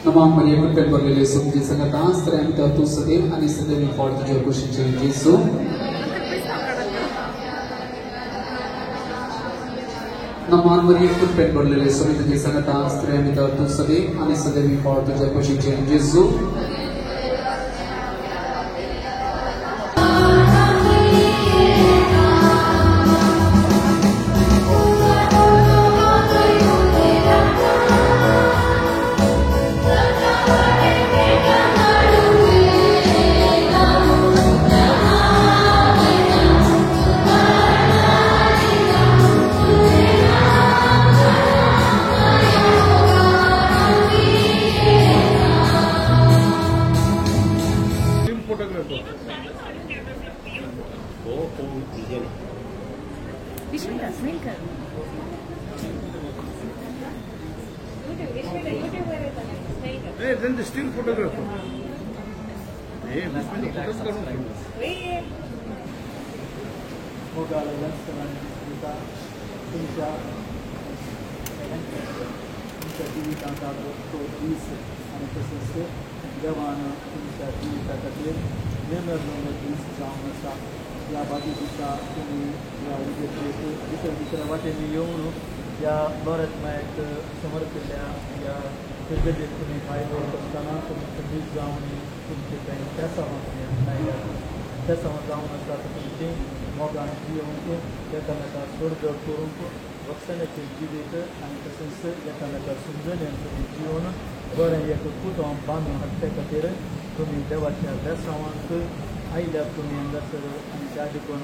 Namang Maria Perbalele Sumji Sangatan Strem Tatu Sadim Ani Sadim for the Jokushin Jesu Namang Maria Perbalele Sumji Sangatan Strem Tatu Sadim Ani Sadim for the Jokushin Jesu Then the still photographer. Hey, तुम्ही काय बोलत असताना तुम्ही संगीत जाऊन तुमचे काही त्या समज नाही त्या समज जाऊन असतात तुमचे मग आणखी येऊन एकामेका सोडजोड करून वक्साण्याचे जिवीत आणि तसेच एकामेका समजून यांचं जीवन बरं एक कुटुंब बांधून हत्या खातीर तुम्ही देवाच्या देसावांक आयल्या तुम्ही हांगासर आनी त्या देखून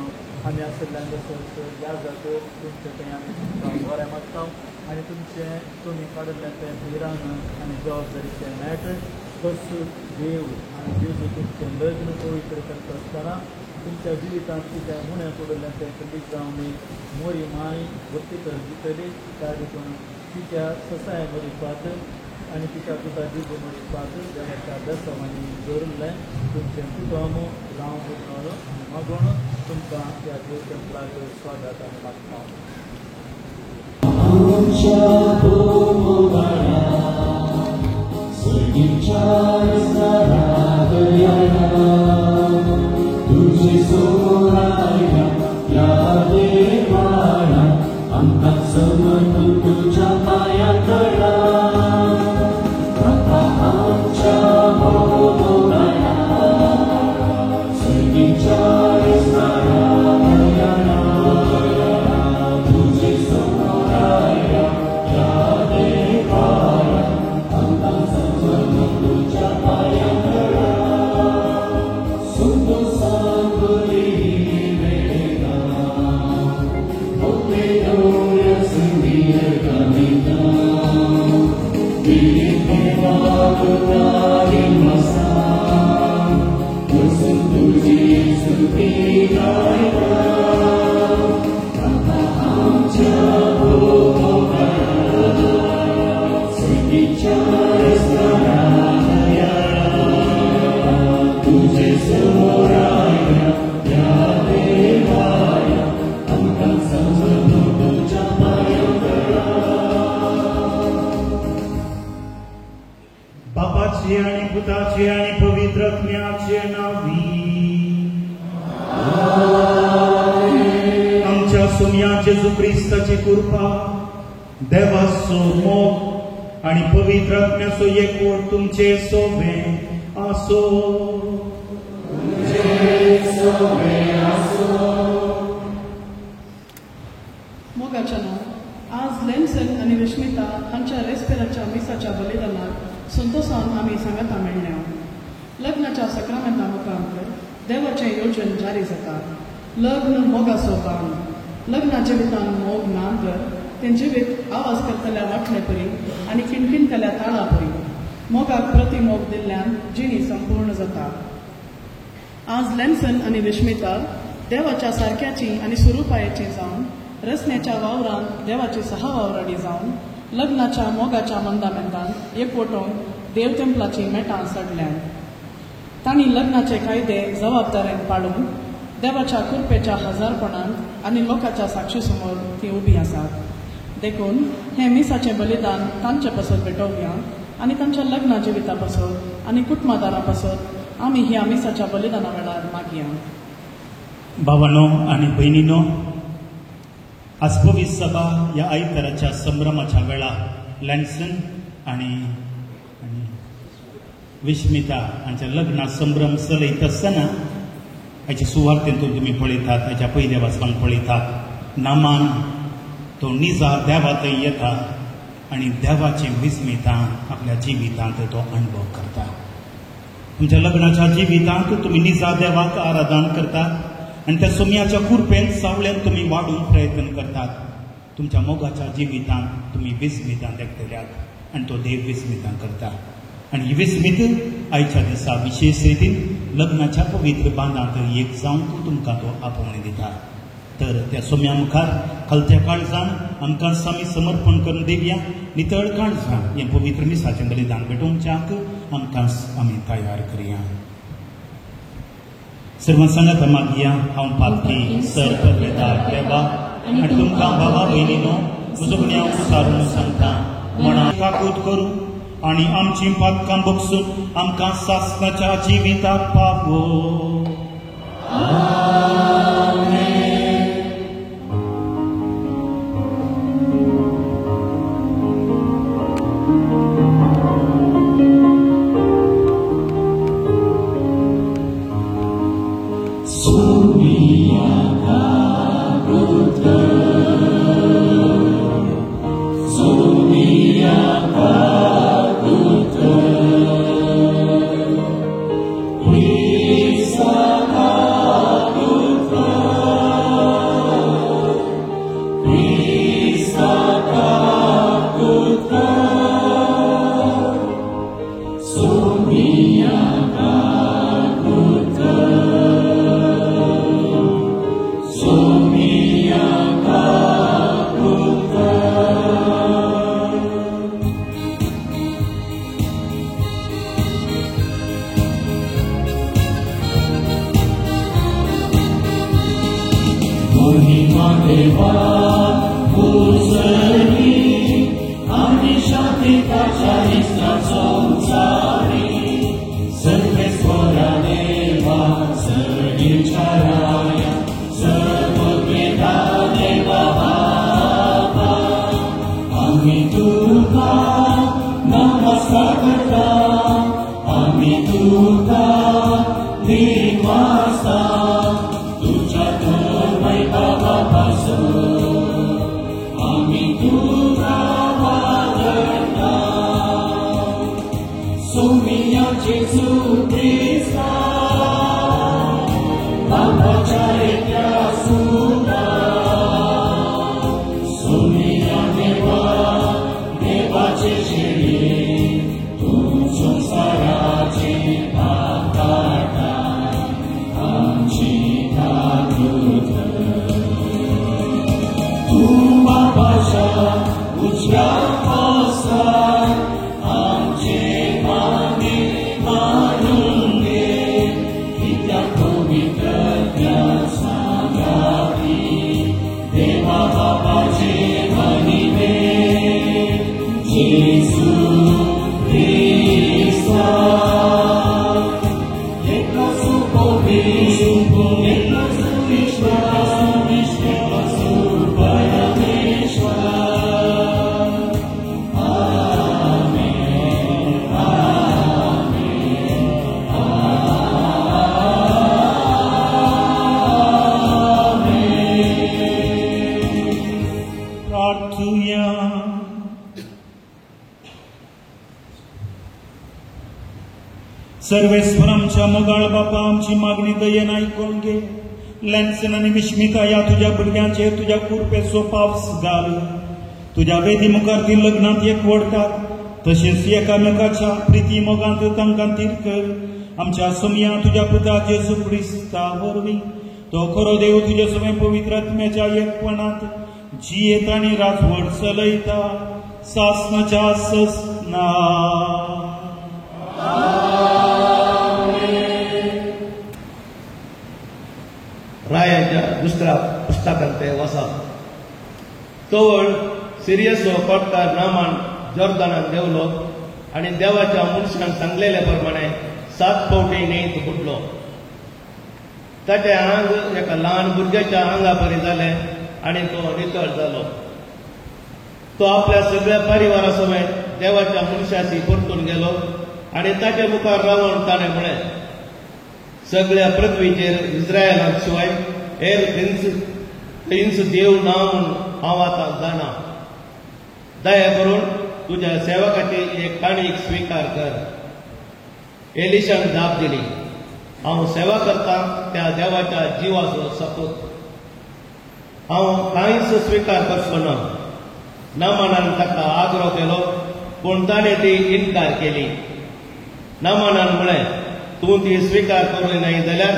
आमी आसल्या हांगासर ह्या जागो तुमचे थंय आमी तुमकां बरें मागता आनी तुमचे तुमी काडिल्ले तें भिरान आनी जबाबदारीचें मेळ तस देव आनी जेजू तुमचें लग्न पवित्र करता आसतना तुमच्या जिवितांत कितें उणें पडिल्लें तें खंडीत जावन मोरी माय भक्तीकर दितली त्या देखून तिच्या ससाय मरिपात आनी तिच्या पुता जिजू मरिपात देवाच्या देसावांनी दवरलें तुमचें कुटुंब जावं बुडलो आनी मागोण तुमकां ह्या देव टेंपलाक स्वागत आनी मागता बापाचे आणि पुताचे आणि पवित्र आत्म्याचे नावी आमच्या सोम्या जेजू ख्रिस्ताची कृपा देवाचो मोग आणि पवित्र आत्म्याचो एकवट तुमचे सोबे आसो मोगाच्या नांव आज लेन्सन आणि रश्मिता हांच्या रेस्पेराच्या मिसाच्या बलिदानाक संतोषान आमी सांगता मेळ्ळ्या लग्नाच्या सक्रामेंता मुखार देवाचें येवजण जारी जाता लग्न मोगाचो बाण लग्ना जिवितान मोग ना तर तें जिवीत आवाज करतल्या वाटणे परी आनी किणकिणतल्या ताळा परी मोगाक प्रतिमोग दिल्ल्यान जिणी संपूर्ण जाता आज लेन्सन आणि विश्मिता देवाच्या सारक्याची आणि स्वरूपायाची जावन रचनेच्या वावरांत देवाची 6 वावराडी जावन लग्नाच्या मोगाच्या मंदामेंतान एकवटून देव तेंपलाची मेटां सडल्यान. तांणी लग्नाचे कायदे जबाबदारेन पाळून देवाच्या कृपेच्या हजारपणांत आनी लोकांच्या साक्षी समोर ती उबी आसात. देखून हे मिसाचें बलिदान तांचे पासत भेटोवया आनी तांच्या लग्ना जिविता पासत आनी कुटुंबादारां पासत आमी ह्या मिसाच्या बलिदाना वेळार मागया. भावांनो आनी भयणींनो, आज पवित्र सभा ह्या आयताराच्या संभ्रमाच्या वेळा लॅन्सन आनी विश्मिता हांच्या लग्ना संभ्रम चलयत आसतना हाचे सुवार्थेंतून तुमी पळयतात, हाच्या पयल्या वाचपान पळयतात नामान तो निजा देवा थंय येता आनी देवाचें विस्मिता आपल्या जिवितांत तो अणभव करता. तुमच्या लग्नाच्या जिवितांत तुमी निजा देवाक आराधन करतात आनी त्या सोम्याच्या कुरपेन सावळ्यान तुमी वाडूंक प्रयत्न करतात. तुमच्या मोगाच्या जिवितांत तुमी विस्मितां देखतल्यात आनी तो देव विस्मितां करता. आनी ही विस्मित आयच्या दिसा विशेष रितीन लग्नाच्या पवित्र बांदांत एक जावंक तुमकां तो आपोवणी दिता. तर त्या सोम्या मुखार खलत्या काळजान आमकां सामी समर्पण करून दिवया. नितळ काळजान हें पवित्र मिसाचें बलिदान भेटोवच्याक आमकां आमी तयार करया. सर्व संगत मागया. हांव पातकी सर परमेदार देवा आनी तुमकां बाबा भयणीनो म्हजो गुन्यांव विचारून सांगता. मना काकूत करूं आनी आमची पातकां बगसून आमकां सासणाच्या जिविताक पावो. सर्वेश्वरांच्या मोगाळ बापा आमची मागणी दयेन आयकून घे. लॅन्सन आनी विश्मिता या तुझ्या भुरग्यांचेर तुझ्या कुरपेचो पावस घाल. तुझ्या वेदी मुखार ती लग्नांत एकवडतात तशेंच एकामेकाच्या प्रिती मोगांत तांकां तीर कर आमच्या सुमया तुझ्या पुता जेजू ख्रिस्ता वरवीं तो खरो देव तुझे समे पवित्र आत्म्याच्या एकपणात जियेत आनी राजवट चलयता सासनाच्या ससना रायाच्या दुसऱ्या पुस्तकांत वसा तवळ सिरियसो पडकार नामान जॉर्दानात देवलो आणि देवाच्या मनशान सांगलेल्या प्रमाणे 7 फावटी न्हंयत बुडलो. ताचे आंग एका ल्हान भुरग्याच्या आंगा परी जालें आनी तो नितळ जालो. तो आपल्या सगळ्या परिवारा समेत देवाच्या मनशाशी परतून गेलो आनी ताचे मुखार रावून ताणें म्हळें, सगळ्या पृथ्वीचेर इस्रायलांत शिवाय हेर खंयच देव ना म्हूण हांव आतां जाणा. दया करून तुज्या सेवकाची एक काणीक स्विकार कर. एलिशान जाप दिली, हांव सेवा करतां त्या देवाच्या जिवाचो सपूत. हांव कांयच स्विकार करचो ना. नामानान ताका आग्रो केलो पूण ताणें ती इन्कार केली. नामानान म्हळें, तूं ती स्विकार करूं नाय जाल्यार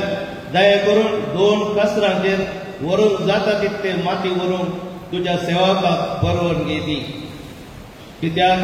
दया करून 2 कासरांचेर व्हरूंक जाता तितले माती व्हरूंक तुज्या सेवकाक परवानगी दी. कित्याक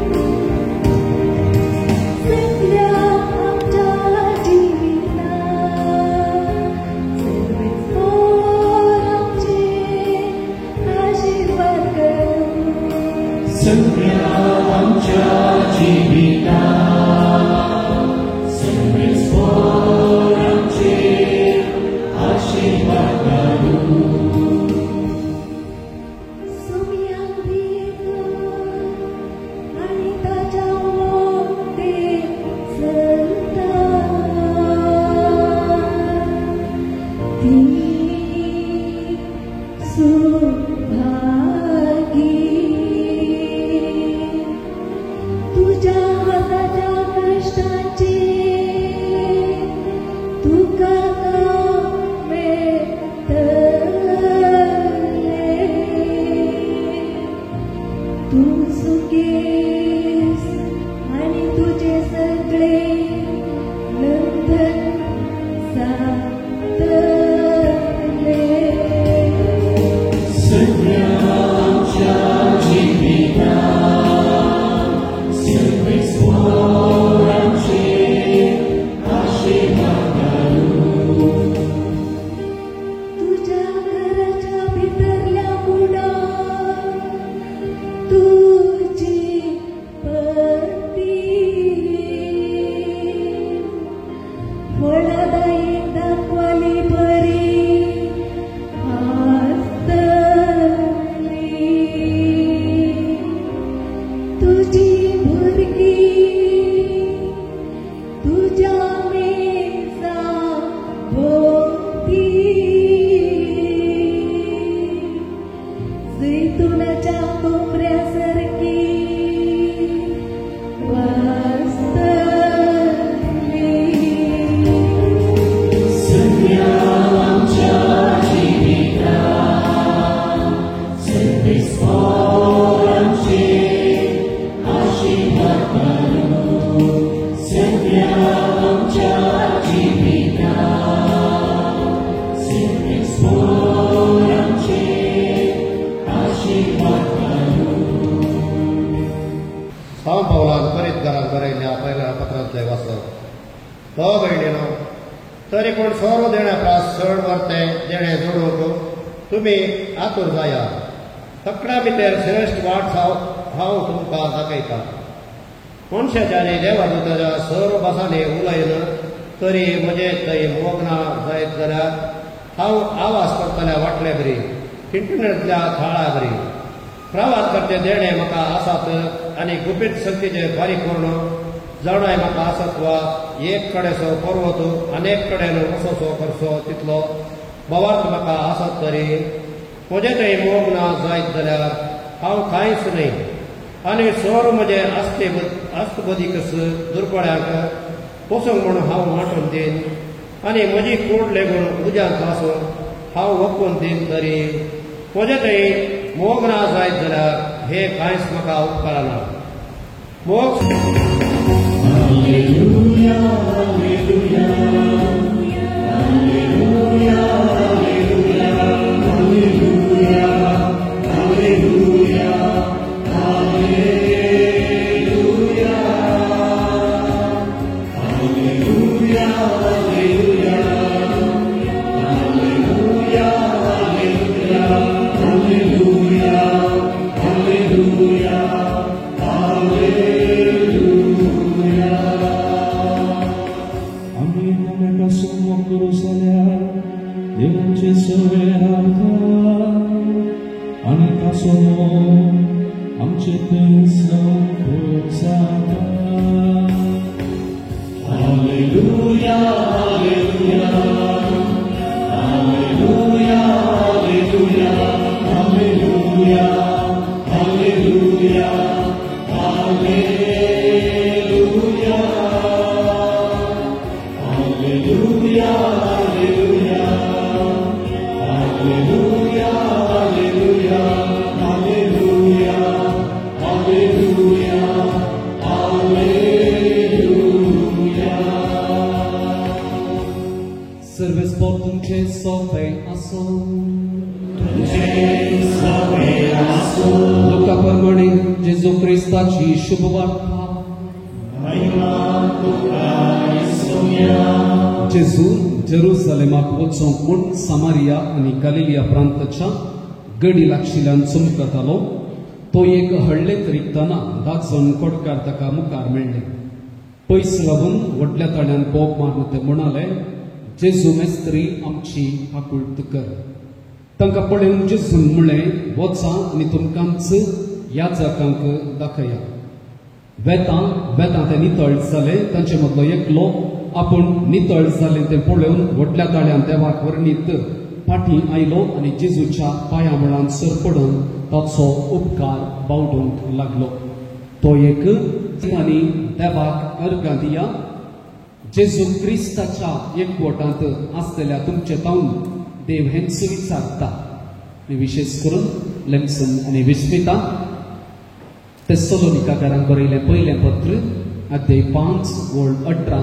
तरी पण सोरो देण्या प्रास चड वर्ते देणे जोडूंक तुमी आतूर जाया. तकड्या भितर श्रेश्ठ वाट हांव तुमकां दाखयतां. मनशाच्या आनी देवादूताच्या सर्व भासांनी उलयन तरी म्हजे थंय मोगना जायत जाल्यार हांव आवाज करतल्या वाटले बरी, इंटरनेटल्या थाळा बरी. प्रवास करचे देणे म्हाका आसात आनी गुपीत शक्तीचे बारीक करून जणाय म्हाका आसत वा एक कडेसो पर्वत अनेक कडेन वसोसो करचो तितलो बवार्थ म्हाका आसत तरी म्हजे थंय मोग ना जायत जाल्यार हांव कांयच न्हय. आनी सोर म्हजे आस्तबदीकस दुर्पळ्यांक पोसूंक म्हूण हांव वांटून दीन आनी म्हजी कूड लेगून उज्यांत आसून हांव वखून दीन तरी म्हजे थंय मोग ना जायत जाल्यार हे कांयच म्हाका उपकारना. मोग Hallelujah, hallelujah. जाल्यार देवाचे सवेराक आनी तासो आमचे थंय जाता. Hallelujah, hallelujah, hallelujah, hallelujah, hallelujah, hallelujah, hallelujah, hallelujah, hallelujah, hallelujah, hallelujah, hallelujah, hallelujah, Serve sportul ce sope aso. Luca परमणे जेजू ख्रिस्ताची शुभ वार्ता. जेजू जेरुसलेमाक वचोंक म्हूण सामारिया आनी गलिलिया प्रांताच्या गडी लागशिल्ल्यान चमकतालो. तो एक हळ्ळेत रिगतना 10 जण कोडकार ताका मुखार मेळ्ळे. पयस रावून व्हडल्या ताळ्यान बोब मारून ते म्हणाले, जेजू मेस्त्री आमची आकुळट कर. तांकां पळोवन जेजून म्हळें, वचा आनी तुमकांच याजकांक दाखया. वेतां ते नितळ जाले. तांचे मदलो एकलो आपूण नितळ जालें तें पळोवन व्हडल्या ताळ्यान देवाक वर्णीत फाटीं आयलो आनी जेजूच्या पांया मुळान सर पडून ताचो उपकार बावडूंक लागलो. तो एक आनी देवाक अर्गां दिया. जेजू क्रिस्ताच्या एकवटांत आसलेल्या तुमचे तावन देव हेंच विचारता. विशेष करून लेम्सन आनी विस्मिता तेसलोनिकाकारांक बरयलें पयलें पत्र अध्याय 5 वळ 18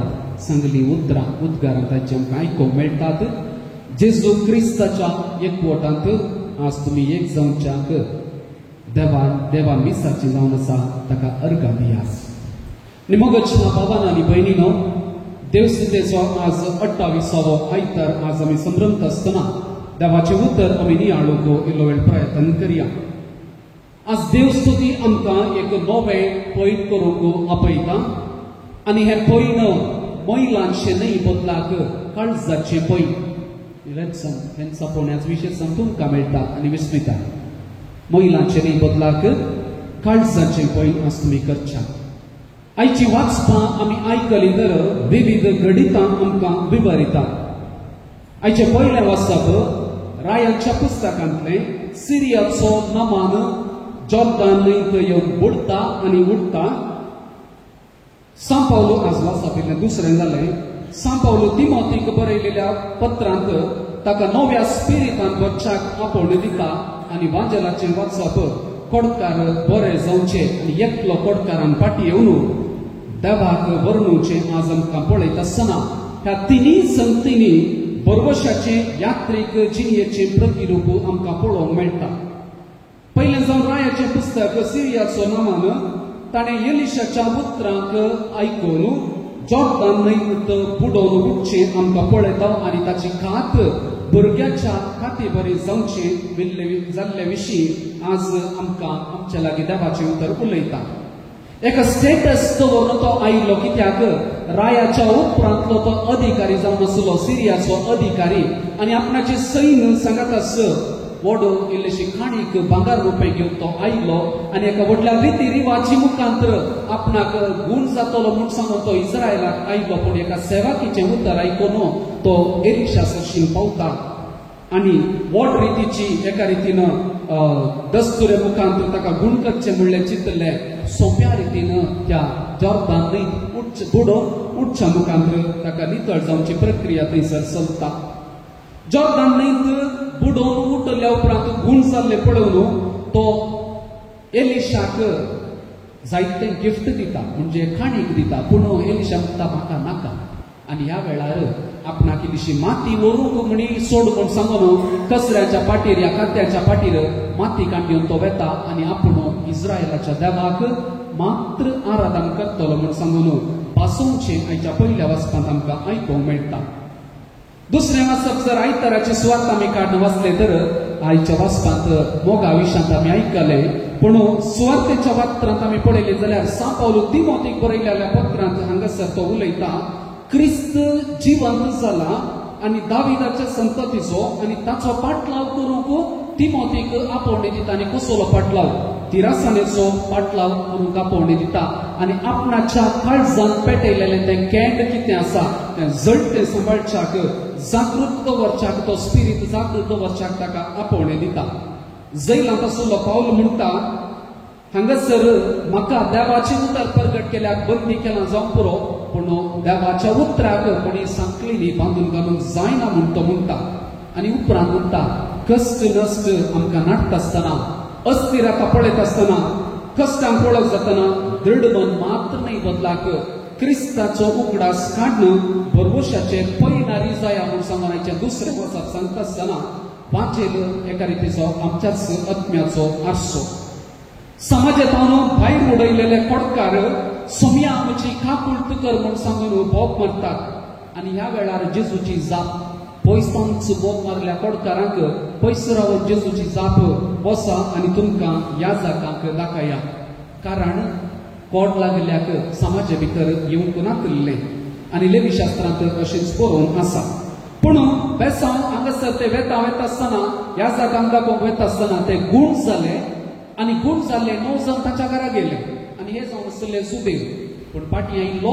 सांगली उद्गारां तांचे आमकां आयकूंक मेळटात. जेजू क्रिस्ताच्या एकवटांत आज तुमी एक जावच्याक देवान विसाची जावन आसा ताका अर्गां दियात. मोगच्या भावान आनी भयणीनो, देवसुतेचो आज 28वो आयतार आज आमी संभ्रमत आसतना देवाचें उतर आमी नियाळूंक इल्लो वेळ प्रयत्न करया. आज देवस्तुती आमकां एक नवें पैन करूंक आपयता आनी हें पैन महिलांचें न्हय बदलाक काळजाचें पैन. हें चापोवण्याच विशेश तुमकां मेळटा आनी विस्मिता. महिलांचें न्हय बदलाक काळजाचें पैन आज तुमी करच्या. आयची वाचपां आमी आयकली तर विविध गणितां आमकां विवरिता. आयचे पयलें वाचप रायांच्या पुस्तकांतलें. सिरियाचो नामान जॉर्दान न्हंयत येवन बुडटा आनी उडटा. सांपावलो आज वाचप इल्लें दुसरें जालें. सांपावलो तिमोथीक बरयलेल्या पत्रांत ताका नव्या स्पिरितान बच्चाक आपोवन दिता आनी वांजेलाचें वाचप कोडकार बरें जावचे आनी एकलो कोडकारान फाटीं येवन देवाक वर्णुचें आज आमकां पळयत आसतना ह्या तिनी संगतींनी बरवशाचें यात्रीक जिणेचें प्रतिरूप आमकां पळोवंक मेळटा. पयलें जावन रायाचें पुस्तक सिरियाचो नामान ताणें एलिशाच्या उतरांक आयकून जॉर्दान न्हंयत बुडोवन उठचें आमकां पळयता आनी ताची खात भुरग्याच्या खाती बरी जावचें जाल्ले विशीं आज आमकां आमच्या लागीं देवाचें उतर उलयता. एक स्टेटस दवरून तो आयिल्लो, कित्याक रायाच्या उपरांतलो तो अधिकारी जावन आसलो, सिरियाचो अधिकारी, आनी आपणाचें सैन्य सांगात आस व्हडो इल्लेशी खाणीक भांगार रुपये घेवन तो आयिल्लो आनी एका व्हडल्या रिती रिवाजी मुखांतर आपणाक गूण जातलो म्हूण सांगून तो इस्रायलाक आयिल्लो. पूण एका सेवाकीचें उतर आयकून तो एलिशा सरशीं पावता आनी व्हड रितीची एका रितीन दस्तुरे मुखांतर ताका गूण करचें म्हणलें चिंतलें. सोंप्या रितीन त्या जॉर्दान न्हंयत बुडोवन उठच्या मुखांतर ताका नितळ जावची प्रक्रिया थंयसर चलता. जॉर्दान न्हंयत बुडोवन उठल्या उपरांत गूण जाल्ले पळोवन तो एलिशाक जायतें गिफ्ट दिता, म्हणजे खाणीक दिता. पूण एलिशा म्हणटा म्हाका नाका. आनी ह्या वेळार आपणाक इल्लीशी माती व्हरूंक म्हणी सोड म्हूण सांगून कचऱ्याच्या पाटीर या कात्याच्या पाटीर माती काडून तो वेता आनी आपूण इस्रायलाच्या देवाक मात्र आराधन करतलो म्हूण सांगून पासूंचें आयच्या पयल्या वाचपांत आमकां आयकूंक मेळटा. दुसरें वाचप जर आयताराची सुवात आमी काडून वाचले तर आयच्या वाचपांत मोगा विशयांत आमी आयकले. पूण सुवातेच्या वात्रांत आमी पळयलें जाल्यार सांपावलो तिमोथीक बरयलेल्या पत्रांत हांगासर तो उलयता, क्रिस्त जिवंत जाला आनी दाविदाच्या संततीचो आनी ताचो पाटलाव करूंक तिमोथीक आपोवणे दिता आनी कसलो पाटलाव तिरासानेचो पाटलाव करूंक आपोवणे दिता आनी आपणाच्या काळजान पेटयलेलें तें कॅन्ड कितें आसा तें जळटें सांबाळच्याक जागृत दवरच्याक तो स्पिरीट जागृत दवरच्याक ताका आपोवणे दिता. जैलांत आसलो पावल म्हणटा हांगासर म्हाका देवाचें उतर प्रगट केल्याक बंदी केलां जावं पुरो पूण देवाच्या उतराक कोणी सांकळीनी बांदून घालूंक जायना म्हूण तो म्हणटा. आनी उपरांत म्हणटा कश्ट नश्ट आमकां नाटता आसतना अस्थिरता पळयत आसतना कश्टांक पळोवंक जातना दृढ मन मात्र न्ही बदलाक क्रिस्ताचो उगडास काडून भरवशाचे पैनारी जाया म्हूण सांगून आयच्या दुसऱ्या वर्साक सांगता आसतना वाचेल एका रितीचो आमच्याच आत्म्याचो आरसो. समाजांत भायर उडयलेले कोडकार सोम्या आमची काकुळट कर म्हूण सांगून बोब मारतात आनी ह्या वेळार जेजूची जाप पयसांच बोब मारल्या कोडकारांक पयस रावन जेजूची जाप बसा आनी तुमकां ह्या जागांक दाखया. कारण कोड लागल्याक समाजा भितर येवंक नासलें आनी लेवी शास्त्रांत अशेंच बरोवन आसा. पूण बेसांव हांगासर ते वेता आसतना ह्या जागांक दाखोवंक वेता आसतना ते गूण जाले आनी गूण जाल्ले 9 जण ताच्या घरा गेले आनी हे जावन आसले सुदैव. पूण फाटीं आयिल्लो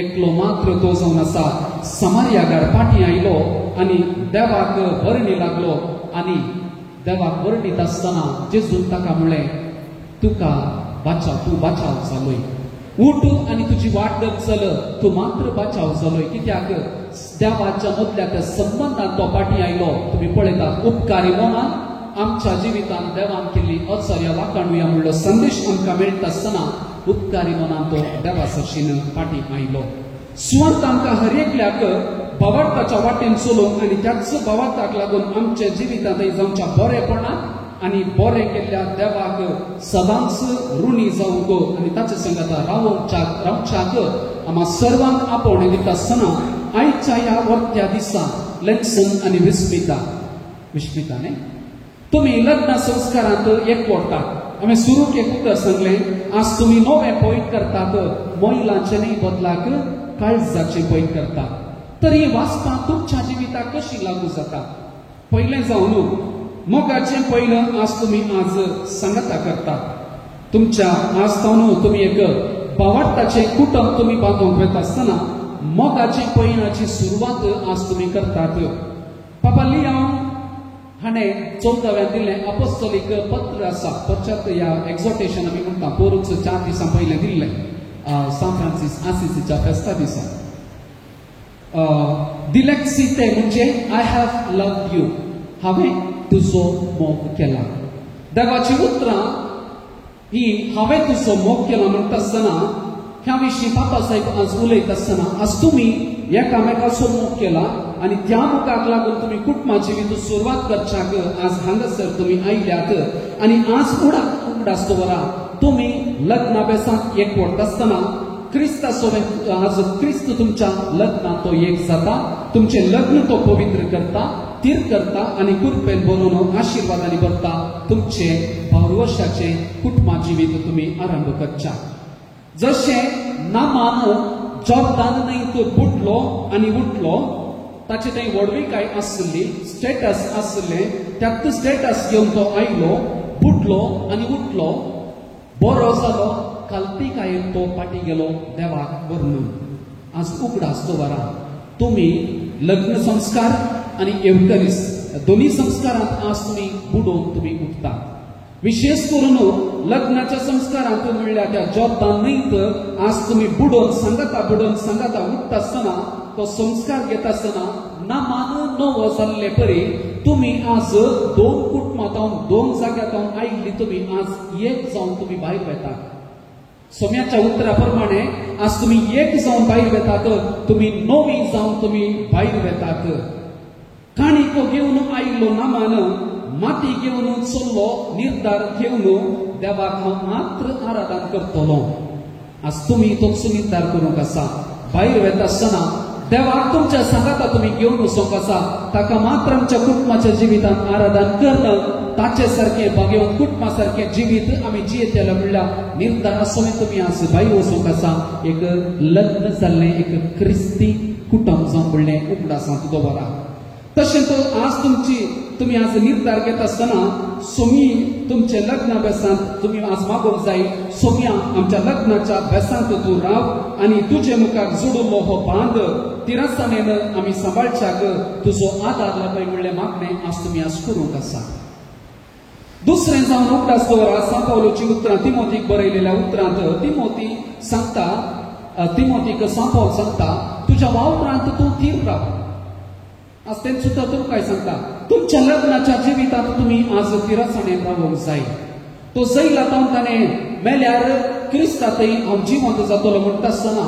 एकलो मात्र तो जावन आसा समारियागार फाटीं आयलो आनी देवाक भरणी लागलो आनी देवाक भरणीत आसतना जेजून ताका म्हळें तुका बाचाव तूं बाचाव जालोय उठ आनी तुजी वाट चल तूं मात्र बाचाव जालोय. कित्याक देवाच्या मदल्या त्या संबंधान तो फाटीं आयलो. तुमी पळयतात उपकारी मनान आमच्या जिवितान देवान केल्ली अचर्या वाखाणुया म्हणलो संदेश आमकां मेळटा आसतना उपकारी मनान तो देवा सरशीन फाटीं आयलो. सुवार्थ आमकां हर एकल्याक भावार्थाच्या वाटेन चलोवंक आनी त्याच भावार्थाक लागून आमच्या जिवितांत जावच्या बरेपणान आनी बरें केल्ल्या देवाक सदांच ऋणी जावंक आनी ताचे संगत रावच्याक आम्हा सर्वांक आपोवणे दिता आसतना आयच्या ह्या वर्त्या दिसा लेन्सन आनी विस्मिता न्ही तुमी लग्न संस्कारांत एकवटात. आमी सुरूक एक उतर सांगलें आज तुमी नवें पॉयंट करतात महिलांचे न्ही बदलाक काळजाचें पॉयंट करतात. तर ही वाचपां तुमच्या जिविताक कशी लागू जाता. पयलें जावन मोगाचें पयलें आज तुमी आज सांगता करतात. तुमच्या आज जावन तुमी एक भावार्थाचें कुटुंब तुमी बांदूंक वेता आसतना मोगाचे पयणाची सुरवात आज तुमी करतात. पापा लियान हाणें 14व्या दिल्लें अपोस्तोलीक पत्र आसा परचत ह्या एक्झॉटेशन आमी म्हणटा पोरूच 4 दिसां पयलें दिल्लें सान फ्रांसीस आसिसीच्या फेस्ता दिसा. दिलेक्सिते म्हणजे आय हॅव लव्ड यू हांवें तुजो मोग केला. देवाची उतरां ही हांवें तुजो मोग केला म्हणटा आसतना ह्या विशीं बाबा साहेब आज उलयता आसतना आज तुमी एकामेकाचो मोग केला आनी त्या मोगाक लागून तुमी कुटुंबा जिवीत सुरवात करच्याक आज हांगासर तुमी आयल्यात आनी आज उगडास दवरा. तुमी लग्ना बेसांत एकवट आसतना क्रिस्ताचो आज क्रिस्त तुमच्या लग्नात तो एक जाता. तुमचें लग्न तो पवित्र करता तीर करता आनी कृपेन भरून आशिर्वादांनी भरता. तुमचे भाववर्षाचे कुटुंबा जिवीत तुमी आरंभ करच्या. जशें नामान जॉर्दान न्हंयत बुडलो आनी उठलो ताचे थंय व्हडविकाय आसली स्टेटस आसलें त्यात स्टेटस घेवन तो आयलो बुडलो आनी उठलो बरो जालो काल्तिकायेन तो फाटी गेलो देवाक वर्णून. आज उगडास दवरा. तुमी लग्न संस्कार आनी एवकरीस दोन्ही संस्कारांत आज तुमी बुडोवन तुमी उठता. विशेष करून लग्नाच्या संस्कारांत म्हणल्यार त्या जॉर्दान न्हंयत आज तुमी बुडोवन सांगाता उठता आसतना तो संस्कार घेता आसतना नामान नवो जाल्ले परी तुमी आज 2 कुटुंबांत 2 जाग्यात आयिल्ली तुमी आज एक जावन तुमी भायर वेतात. सोम्याच्या उतरा प्रमाणे आज तुमी एक जावन भायर वेतात तुमी 9 जावन तुमी भायर वेतात. काणीक घेवन आयिल्लो नामान माती घेवन चल्लो निर्धार घेवन देवाक हांव मात्र आराधन करतलो. आज तुमी तोच निर्धार करूंक आसा. भायर वेता आसतना देवाक तुमच्या सांगाता तुमी घेवन वचोंक आसा. ताका मात्र आमच्या कुटुंबाच्या जिवितांत आराधन करणं ताचे सारखें भाग्यवंत कुटुंबा सारखें जिवीत आमी जियेतले म्हणल्यार निर्धार आसोन तुमी आज भायर वचोंक आसा. एक लग्न जाल्लें एक क्रिस्ती कुटुंब जावं म्हणलें उगडासांत दवरा. तशेंच आज तुम्ही आज निर्धार घेत आसतना सोमी तुमचे लग्न बेसांत तुम्ही आज मागोवंक जाय, सोम्या आमच्या लग्नाच्या बेसांत तूं राव आनी तुजे मुखार जोडून हो बांद तिरासानेन आमी सांबाळच्याक तुजो आदार लाभय म्हणलें मागणें आज तुमी आज करूंक आसा. दुसरें जावन उगडास दवरा सा पावलोची उतरां तिमोथीक बरयलेल्या उतरांत तिमोथी सांगता, तिमोथीक सा पावल सांगता तुज्या वावरांत तूं थीर राव. आज तें सुद्दां तुमकां सांगता तुमच्या लग्नाच्या जिवितांत तुमी आज तिरासाणेन रावूंक जाय. तो जैला जावन ताणें मेल्यार क्रिस्तांतय हांव जिवंत जातलो म्हणटा आसतना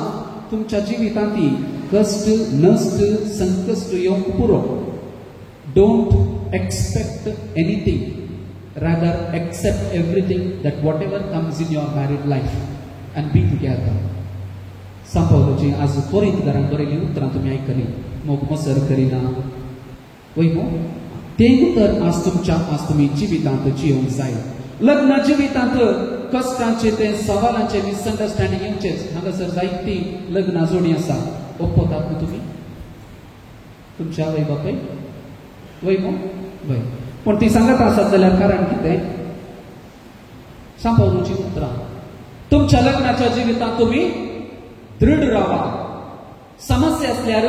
तुमच्या जिवितांती कश्ट नश्ट संकश्ट येवंक पुरो. Don't expect anything, rather accept everything that whatever comes in your married life and be together. सांपावलोची आज त्वरित घरांत बरयली उतरां तुमी आयकली. मोग मसर करिना वय मो तें उतर आज तुमी जिवितांत जियोंक जाय. लग्न जिवितांत कश्टांचे ते सवालांचे मिसअंडरस्टँडिंग येवचेच. हांगासर जायती लग्ना जोडी आसा. ओप्पोतात न्हू तुमी तुमच्या वय बापय वय मो वय. पण ती सांगत आसत जाल्यार कारण कितें? सांपावलोची उतरां तुमच्या लग्नाच्या जिवितांत तुमी दृढ रावा. समस्या असल्यार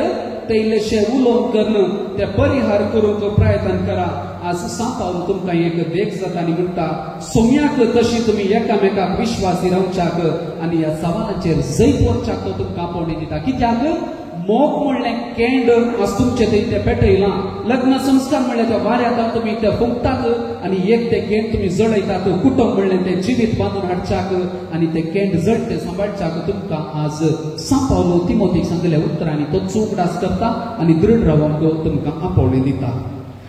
ते इल्लेशे उलोवन करून ते परिहार करूंक प्रयत्न करा. आज सांपावलो तुमकां एक देख जाता आनी म्हणटा सोम्याक तशी तुमी एकामेकाक विश्वासी रावच्याक आनी ह्या सवालांचेर जैत वचच्याक तो तुमकां आपोवणी दिता. कित्याक मोग म्हणलें केंड आज तुमचे थंय ते पेटयलां. लग्न संस्कार म्हणलें ते वाऱ्याक तुमी ते फुंकतात आनी एक ते केंड तुमी जळयतात. कुटुंब म्हणलें ते जिवीत बांदून हाडच्याक आनी ते केंड जळटे सांबाळच्याक तुमकां आज सांपावलो तिमोथीक सांगलेल्या उतरांनी तो चूकडास करता आनी दृढ रावंक तुमकां आपोवणी दिता.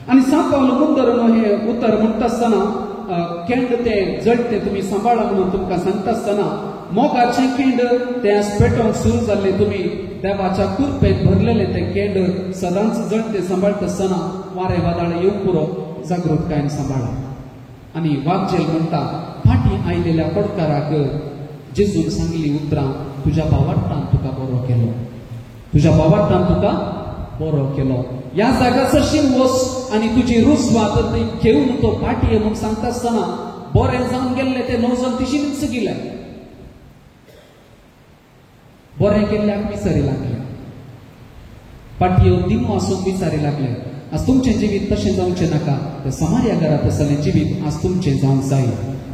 आनी सांपावलो मुंदरून हे उतर म्हणटा आसतना केंड ते जळटे तुमी सांबाळा म्हणून तुमकां सांगता आसतना मोगाचें केंड ते आज पेटोवंक सुरू जाल्ले. तुमी देवाच्या कृपेत भरलेले ते केंड सदांच जळटे सांबाळटा आसतना वारें वादळ येवंक पुरो जागृतकायेन सांबाळा. आनी वागजेल म्हणटा फाटीं आयलेल्या पडकाराक जेजून सांगली उतरां तुज्या भावार्थान तुका बरो केलो, तुज्या भावार्थान तुका बरो केलो. ह्या जागा सरशीन वच आनी तुजी रुजवात घेवन तो फाटी म्हूण सांगता आसतना बरें जावन गेल्ले ते 9 जण तिशीनच गेले. बरें केल्ल्याक विचारी लागले, पाटयो दिनो आसूंक विचारी लागले. आज तुमचें जिवीत तशें जावचें नाका. ते समार्या घरांत आसलें जिवीत आज तुमचें जावंक जाय.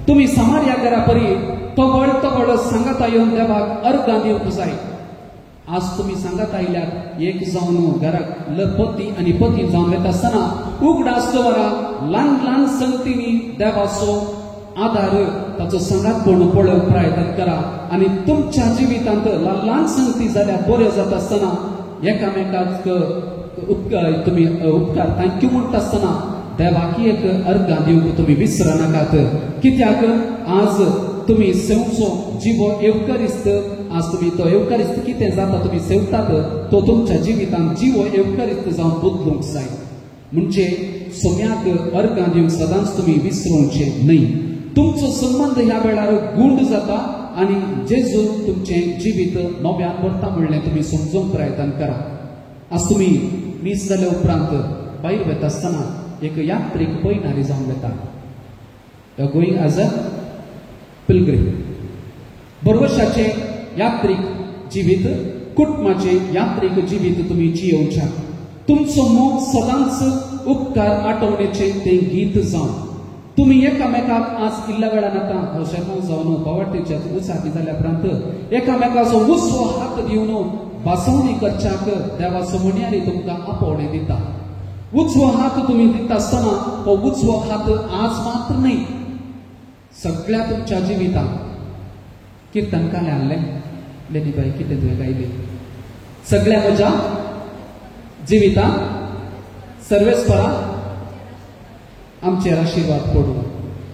तुमी समार्या घरा परी तवळ सांगात येवन देवाक अर्गां दिवंक जाय. आज तुमी सांगात आयल्यार एक जावन घराक पती आनी पती जावन येता आसतना उगडास दवरा. ल्हान ल्हान संगतींनी देवाचो आदार ताचो संगातपण पळोवंक प्रयत्न करा. आनी तुमच्या जिवितांत ल्हान ल्हान संगती जाल्यार बऱ्यो जाता आसतना एकामेकाक तुमी उपकार थँक्यू म्हणटा आसतना देवाक एक अर्गां दिवंक तुमी विसरनाकात. कित्याक आज तुमी सेवचो जिवो एवकरिस्त आज तुमी तो एवकरिस्त कितें जाता तुमी सेवतात तो तुमच्या जिवितांत जिवो एवकरिस्त जावन बदलूंक जाय. म्हणजे सोम्याक अर्गां दिवंक सदांच तुमी विसरूंचे न्हय. तुमचो संबंध ह्या वेळार गुंड जाता आनी जेजू तुमचें जिवीत नव्यान भरता म्हणलें तुमी समजूंक प्रयत्न करा. आज तुमी मीस जाल्या उपरांत भायर वता आसतना एक यात्रेक पयणारी जावन वता. Going as a पिलग्रीम. बरवर्षाचें यात्रीक जिवीत, कुटुंबाचें यात्रीक जिवीत तुमी जियोवच्या. तुमचो मोग सदांच उपकार आठवणेचें तें गीत जावन तुमी एकामेकाक आज इल्ल्या वेळान आतां हौशेमाव जावन पवाटेच्या उसाकी जाल्या उपरांत एकामेकाचो उजवो हात दिवन भासवणी करच्याक देवाचो म्हणयारी तुमकां आपोवणें दिता. उजवो हात तुमी दिता आसतना हो उजवो हात आज मात्र न्हय, सगळ्या तुमच्या जिवितांत. कीर्तनकाले हाडलें लेनीबाई कितें तुवें गायलें सगळ्या म्हज्या जिवितांत सर्वेस्परा आमचेर आशिर्वाद पडूं.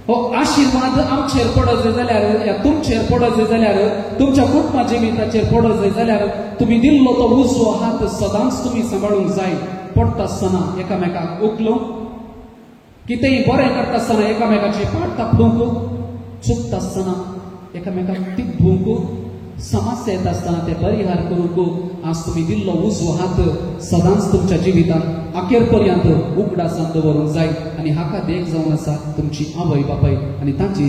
हो आशिर्वाद आमचेर पडत जाय जाल्यार या तुमचेर पडत जाय जाल्यार तुमच्या कुटुंबा जिविताचेर पडत जाय जाल्यार तुमी दिल्लो तो उजवो हात सदांच तुमी सांबाळूंक जाय. पडटा आसतना एकामेकाक उखलूंक, कितेंय बरें करता आसतना एकामेकाची पाट थापडूंक, चुकता आसतना एकामेकाक तिडूंक, समस्या येत असताना ते परिहार करूंक आज तुम्ही दिल्लो उजवो हात सदांच तुमच्या जिवितांत अखेरपर्यंत उगडासान दवरूंक जाय आनी हाका देख जावन आसा तुमची आवय बापाय आनी तांची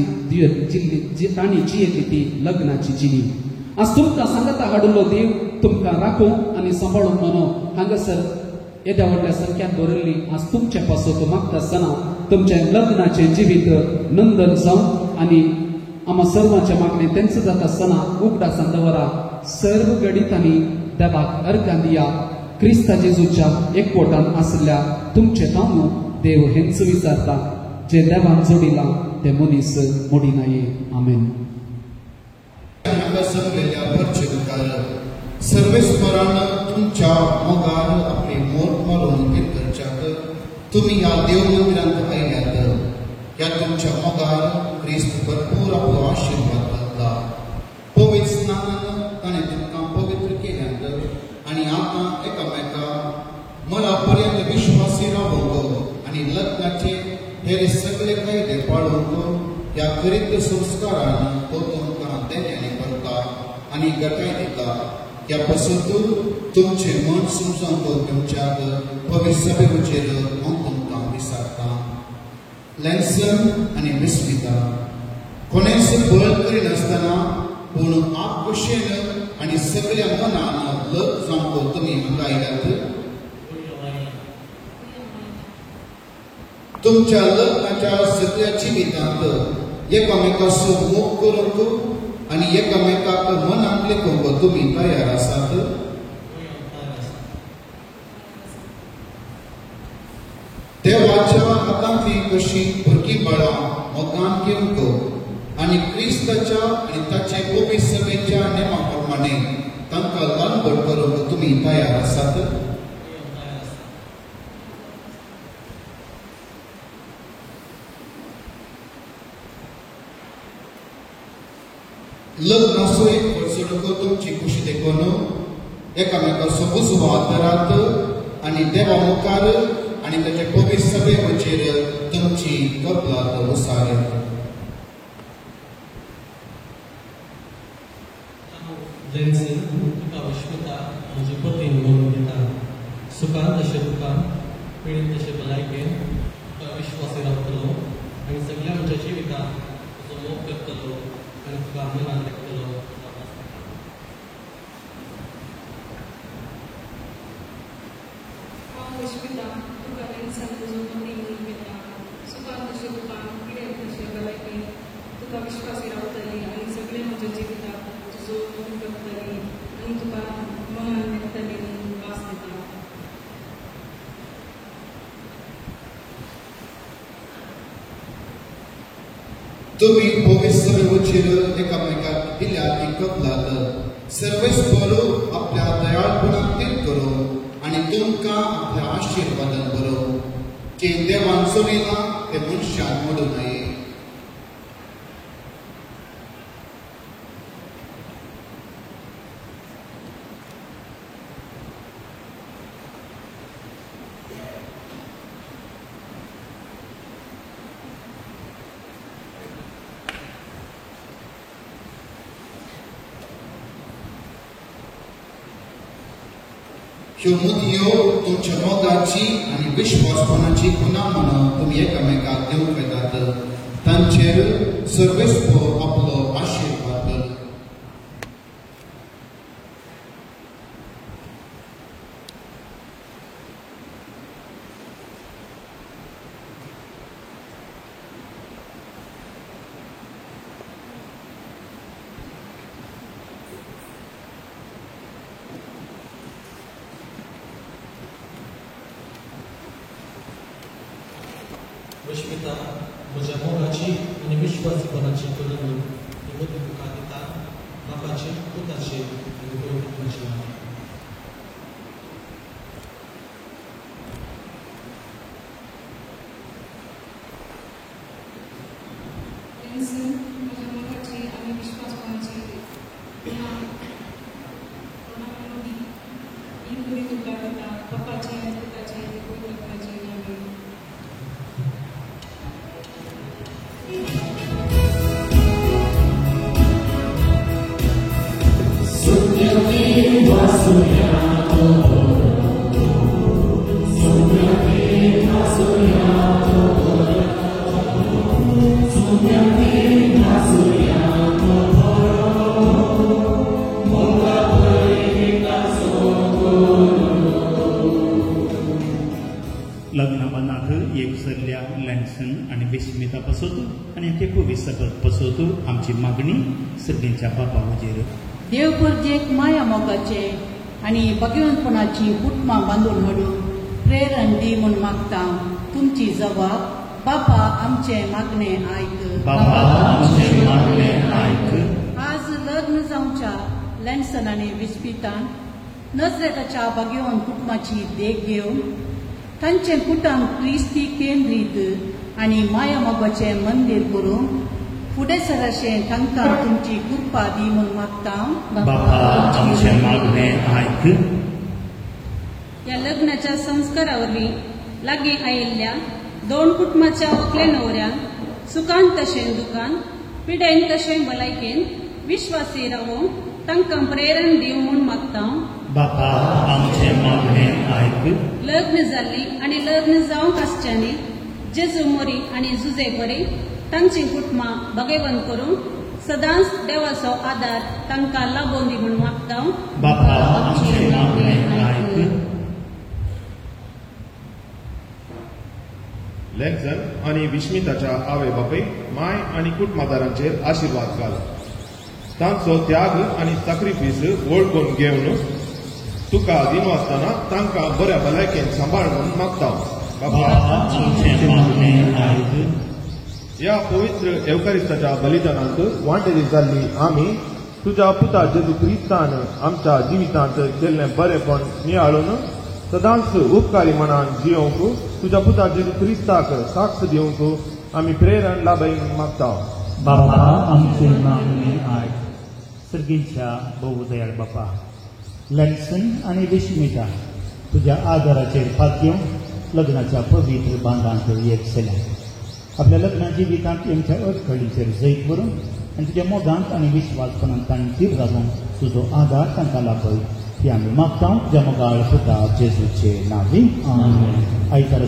तांणी जियेली ती लग्नाची जिणी. आज तुमकां सांगता हाडुल्लो देव तुमकां राखूंक आनी सांबाळूंक म्हणो हांगासर येद्या व्हडल्या संख्यान बरयल्ली आज तुमचे पासत मागता आसतना तुमचे लग्नाचे जिवीत नंदन जावन आनी आम्हा सर्वांच्या मागणे तेंच जाता आसतना उगडासान दवरा. सर्व गणितांनी देवाक अर्घां दिया. क्रिस्ता जेजूच्या एकवटान आसल्या तुमचे तांदूळ देव हेंच विचारता. जे देवान जोडिला ते मनीस मोडिनाये. आमेन. सगळ्या परचेकार सर्वेस्परान तुमच्या मोगार आपले मोठ मारून करच्याक तुम्ही ह्या देव मंदिरांत आयल्यात. ह्या तुमच्या मोगार क्रिस्त भरपूर आपलो आशीर्वाद घातला. पवित्र स्नानान ताणें तुमकां पवित्र केल्यात आनी आतां एकामेका मला पर्यंत विश्वासी रावूंक आनी लग्नाचे हेर सगळे कायदे पाळूंक ह्या करीत संस्कारान तो तुमकां देण्याने करता आनी गटाय दिता. ह्या पासून तुमचे मन समजून तुमच्याक पवित्र सभेचेर हांव तुमकां विचारता. लॅन्सन आनी विस्मिता कोणेच बळ करिनासतना पूण आत्मशेन आनी सगळ्या मनान लग जावंक तुमी हांगा आयल्यात. तुमच्या लग्नाच्या सगळ्या जिवितांत एकामेकाचो मोग करूंक आनी एकामेकाक मनांत लेखूंक तुमी तयार आसात. देवाच्या हातांतली कशी भुरगीं बाळां मोगान घेवंक आनी क्रिस्ताच्या आनी ताचे पवित्र सभेच्या नेमा प्रमाणे तांकां लानबड करूंक तुमी तयार आसात. लग्नाचो एक फळसडको तुमची खुशी देखून एकामेकाचो बुजो आदरात आनी देवा मुखार आनी ताचे पवित्र सभेचेर तुमची कबलात उसार. लेन्सन तुका विश्वता म्हजे पतीन म्हणून घेता. सुखान तशें दुखान पिडीत तशें भलायकेन तुका विश्वासी रावतलो आनी सगळ्या म्हज्या जिवितांत तुजो मोग करतलो आनी तुका मनान लेखतलो. हांव विश्विता तुका लेन्सन तुजो पती म्हणून घेता. सुखान तशें दुखान पिडीत तशें भलायकेन तुका विश्वासी रावतली आनी सगळे म्हज्या जिवितांत तुजो मोग करतली आनी तुका मनान लेखतली म्हणून वास दिता. तुम्ही पवित्र सभेचेर एकामेकाक दिल्या ती कबलात सर्वेस्पर आपल्या दयाळपणान तीर करो आनी तुमकां आपल्या आशीर्वादान बरो. जे देवान चलयलां ते मनशान मोडूं नये. ह्यो मुदयो तुमच्या मोगाची आनी विश्वासपणाची खुणा म्हणून तुमी एकामेकाक दिवंक येतात. तांचेर सर्वेस्पर आपलो आशीर्वाद कर. विश्विता म्हज्या मोगाची आनी विश्वासीपणाची कलंग ही मुदी तुका दिता. बापाची पुताची आनी पवित्राची. लेन्सन म्हज्या मोगाची आनी विश्वासपणाची ही मुदी तुका दिता. बापाची आनी पुताची आनी पवित्राची. आमेन. बनाक एक सरल्या लँडसन आणि विस्मिता पसोतू आणि तेकू विसरत पसोतू आमची मागणी सगळ्यांच्या बापा वजेर देव परजेक माया मोगाचे आणि भगवंतपणाची कुटुंबां बांदून हाडून प्रेरण दी म्हूण मागता तुमची जबाब बापा आमचे मागणे आयक. बापा आमचे मागणे आयक. आज लग्न जावच्या लँडसन आनी विस्पितान नजरेताच्या भगवंत कुटुंबाची देख घेवन तांचे कुटुंब क्रिस्ती केंद्रीत आनी माया मोगाचे मंदिर करून फुडें सराशें तांकां तुमची कृपा दी म्हूण मागता. बापा आमचे मागणे आयक. या लग्नाच्या संस्कारा वरवीं लागीं आयिल्ल्या दोन कुटुंबाच्या व्हंकले न्हवऱ्यांक सुखान तशें दुखान पिडेन तशें भलायकेन विश्वासी रावून तांकां प्रेरण दिवं म्हूण मागता. बापा आमचे मागणे आयक. लग्न जाल्ली आनी लग्न जावंक आसच्यांनी जेजू मोरी आनी जुजे बरी तांची कुटुंबां भगवंत करून सदांच देवाचो आदार तांकां लाबोवन दी म्हूण मागता. बापा आमचे मागणे आयक. लँडसन आणि विस्मिताच्या आवय बापय माय आणि कुटुंबादारांचेर आशिर्वाद घाल. तांचो त्याग आणि सॅक्रिफीस वळखून घेवन तुका दिनो आसतना तांकां बऱ्या भलायकेन सांबाळ म्हणून मागता. बापा आमचे मागणे आयक. या पवित्र एवकारिस्ताच्या बलिदानांत वांटेली जाल्ली आमी तुझ्या पुता जेजू क्रिस्तान आमच्या जिवितांत केल्लें बरेपण नियाळून सदांच उपकारी मनान जियोंक तुझ्या पुता जेजू क्रिस्ताक साक्ष दिवंक आमी प्रेरण लाभून मागता. बापा आमचे मागणे आयक. सर्गींच्या बहुदयाळ बापा लँडसन आणि विस्मिता तुझ्या आदाराचेर फात घेवन लग्नाच्या पवित्र बांधांत एक केल्या. आपल्या लग्नाची जिवितांत तेंच्या अडखळीचेर जैत करून आनी तुज्या मोगांत आनी विश्वासपणान तांणी तीर घालून तुजो आदार तांकां लाभय ती आमी मागता तुज्या मोगाळ पुता जेजूचे नांवी. आमेन. आयतार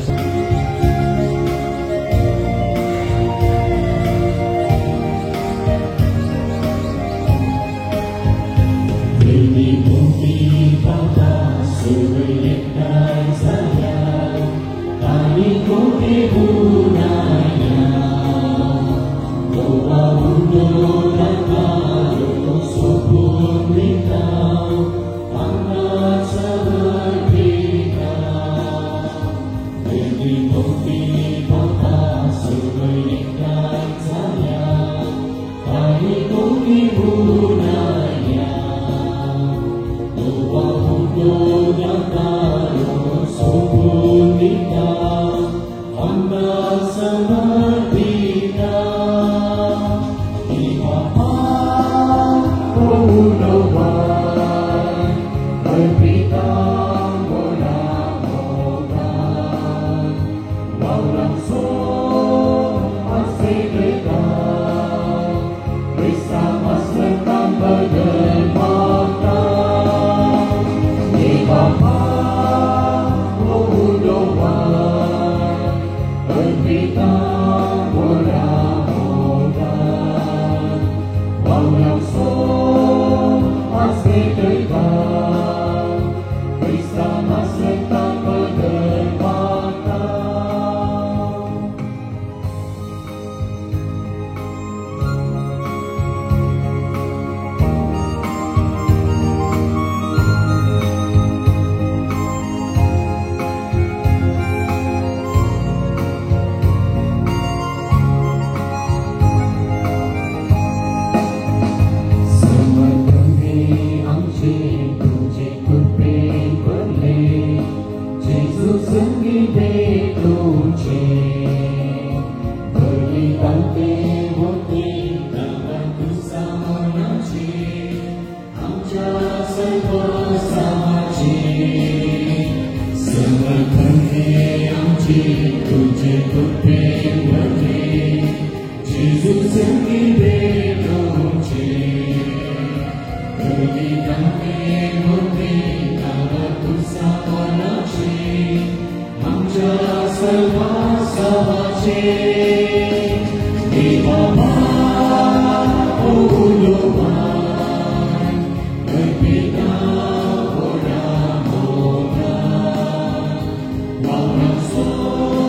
Oh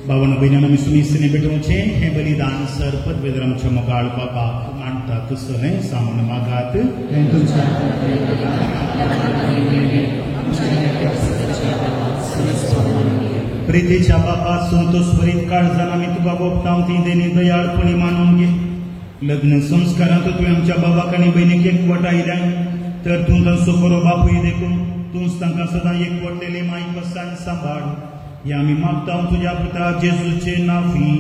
भावन भयणां आमी सुमिसने भेटोवचें हें बलिदान सर पदवेदरामच्या मोगाळ बापाक मांडटा तसलें सामून मागात. प्रितेच्या बापा संतोष भरीत काळजान आमी तुका गोपतांव ती देणी दयाळपणी मानून घे. लग्न संस्कारांत तुवें आमच्या बाबाक आनी भयणीक एकवट आयल्याय तर तूं तांचो बरो बापूय देखून तूंच तांकां सदां एकवटलेले माई कसाय सांबाळ. हे आमी मागता तुज्या पुता जेजूचे नांवी.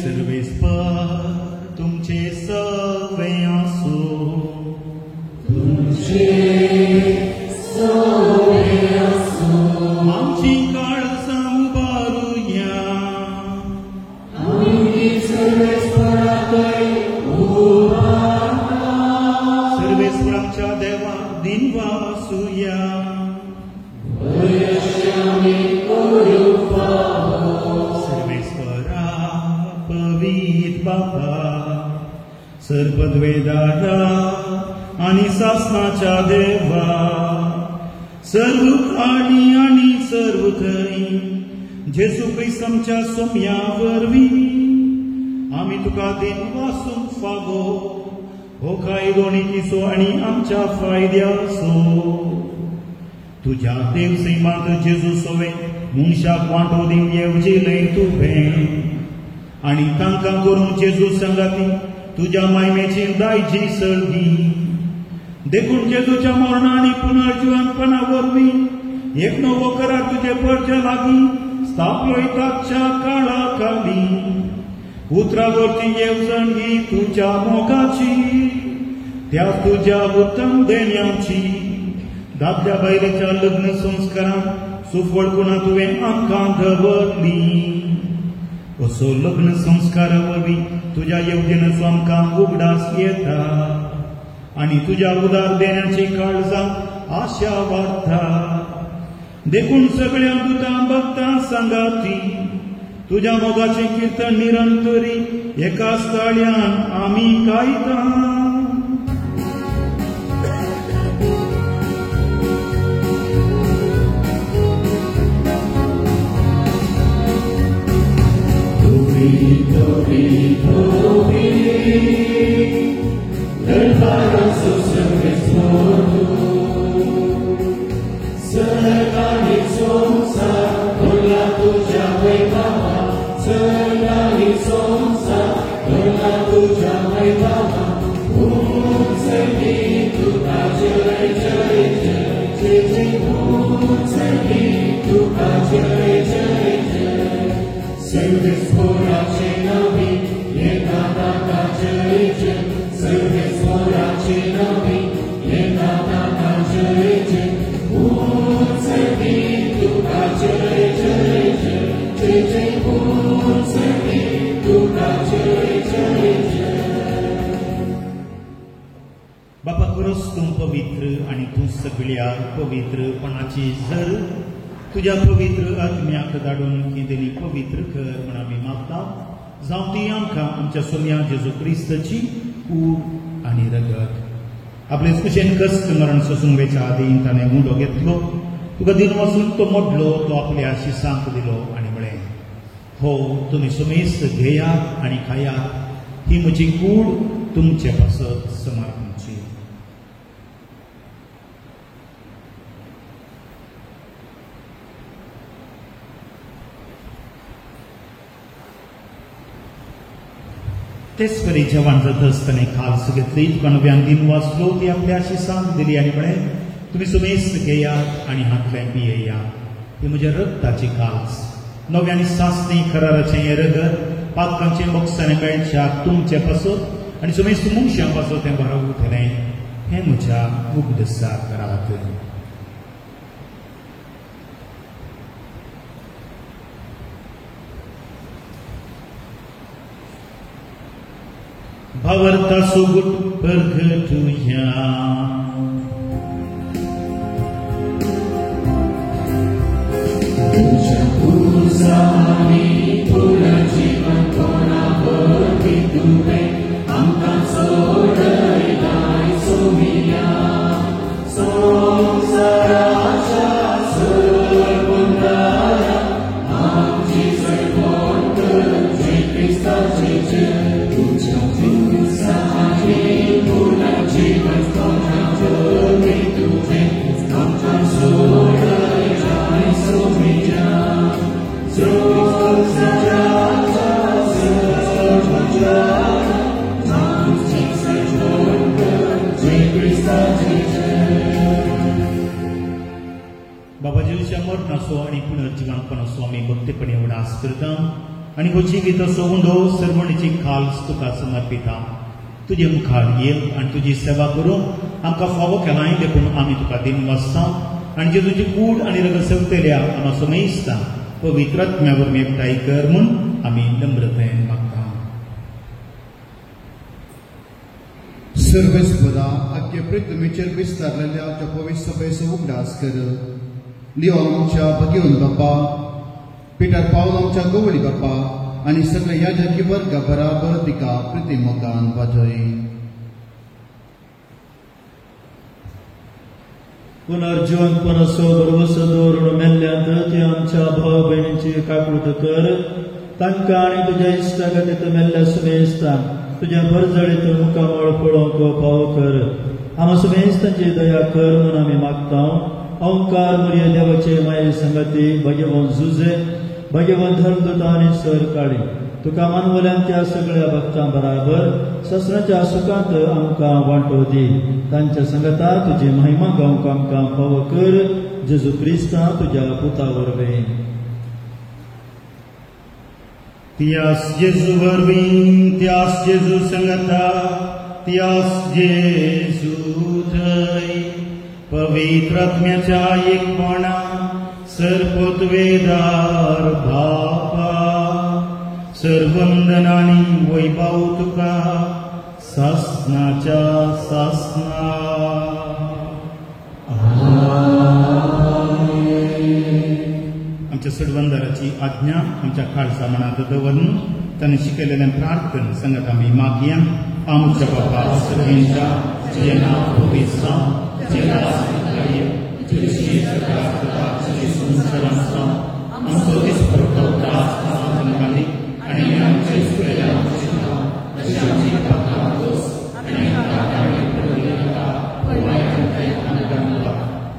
सर्वेस्पर तुमचे सवे आसो. आमची काळजां उबारुया. सर्वेस्पराच्या देवा दिनवा आसुया. सर्वेस्परा पवित्र बाबा सर्वद्वेदारा आणि सासनाच्या देवा सर्व काळी आणि सर्व थंय जेजू ख्रिस्त आमच्या सोम्या वरवीं आमी तुका दिन वासून फागो हो काय दोणीचो आणि आमच्या फायद्याचो. तुझ्या देव सैमात जेजू सोवे मनशाक वांटो दिवन येवजिलें तुवें आनी तांकां करूं जेजू संगाती तुज्या मायमेची दायजी सर्गी. देखून जेजूच्या मरणा आनी पुनर्जिवनपणा वरवीं एक नवो करार तुजे परच्या लागीं स्थापलोय ताच्या काळा खाली. उतरावरची येवजण ही तुज्या मोगाची त्या तुज्या उत्तम देण्याची. दादल्या बायलेच्या लग्न संस्कारांत सुफळपणां तुवें आमकां दवरली. असो लग्न संस्कारा वरवीं तुज्या येवजणेचो आमकां उगडास येता आनी तुज्या उदार देण्याची काळजां आशा वाडटा. देखून सगळ्या दुतां भक्तां सांगाती तुज्या मोगाचें किर्तन निरंतरी एकाच ताळ्यान आमी गायता. बापा खरोच तूं पवित्र आनी तूं सगळ्या पवित्रपणाची जर तुज्या पवित्र आत्म्याक धाडून कितेंनी पवित्र कर म्हण आमी मागता. जावं ती आमकां आमच्या सोम्या जेजू क्रिस्ताची कूड आनी रगत. आपले कुशेन कस्त मरण सोसूंक वेच्या आदीं ताणें मुंडो घेतलो तुका दिन वचून तो मोडलो तो आपल्या शिसांक दिलो आनी म्हळें हो तुमी सुमेस्त घेयात आनी खायात ही म्हजी कूड तुमचे पासत समर्पणची. तेच परी जेवण जाता आसतना खास घेतली तुका नव्यान दिन वाचलो ती आपल्या शिसांक दिली आनी म्हळें तुमी सुमेस्त घेयात आनी हातलें पियेयात ही म्हज्या रक्ताची खास नव्यानी सासणी कराराचें हें रगत पातकांचें बॉक्सांनी मेळच्याक तुमचे पासत आनी सुमेस्त मनशां पासत हें बरो उठलें हें म्हज्या मुग्धसा करात. Vavarta sugut pergetuya Tuja pusami pura jivan kona berdi मरणाचो आनी पुनर्जिवानपणाचो आमी भक्तीपणे उडास करता आनी हो जिविताचो उंडो सर्वणीची खाल्स तुका समर्पिता. तुजे मुखार येल आनी तुजी सेवा करूं आमकां फावो केलाय देखून आमी तुका दिन वाचता आनी जे तुजी कूड आनी रग सेवतल्या आमकां समजता पवित्रात्म्या वरवीं एकठांय कर म्हूण आमी नम्रतायेन मागता. सर्वेस्परा आख्या पृथ्वीचेर विस्तारलेल्या आमच्या पवित्र सभेचो उगडास कर. लिओ आमच्या भगिवन बापा, पिटर पावल आमच्या गवळी बापा आनी सगळे याजकी वर्गा बराबर तिका प्रतिमोगान वाजय. पुनर्जीवनपणाचो भरवसो दवरून मेल्ल्यांत ती आमच्या भाव भयणीची काकूट कर. तांकां आनी तुज्या इश्टागतीत मेल्ल्या सुमेस्तांक तुज्या बरजडीत मुखामळ पळोवंक फावो कर. आम सुमेस्तांची दया कर म्हूण आमी मागता. ओंकार मरिया देवाचे माये संगती भगवान जुजे भगवान धर्मदूत आनी सरकाळी तुका मानवल्यान त्या सगळ्या भक्तां बराबर ससनाच्या सुखांत आमकां वांटो दी. तांच्या संगता तुजी महिमा गावंक आमकां फावो कर. जेजू क्रिस्ता तुज्या पुता वरवीं. त्यास जेजू वरवीं, त्यास जेजू संगता, त्यास जेजू थंय पवित्रात्म्याच्या एकपणा सरपतवेदार बापा सर्वंदनानी वैभव तुका सासनाच्या सासना. आमच्या सडवंदराची आज्ञा आमच्या खालसा मनात दवरून ताणें शिकयलेल्या प्रार्थन संगत आमी मागया. आमच्या बापा सगळ्यांच्या जे नांव पवित्र आमचो दिसपरो आनी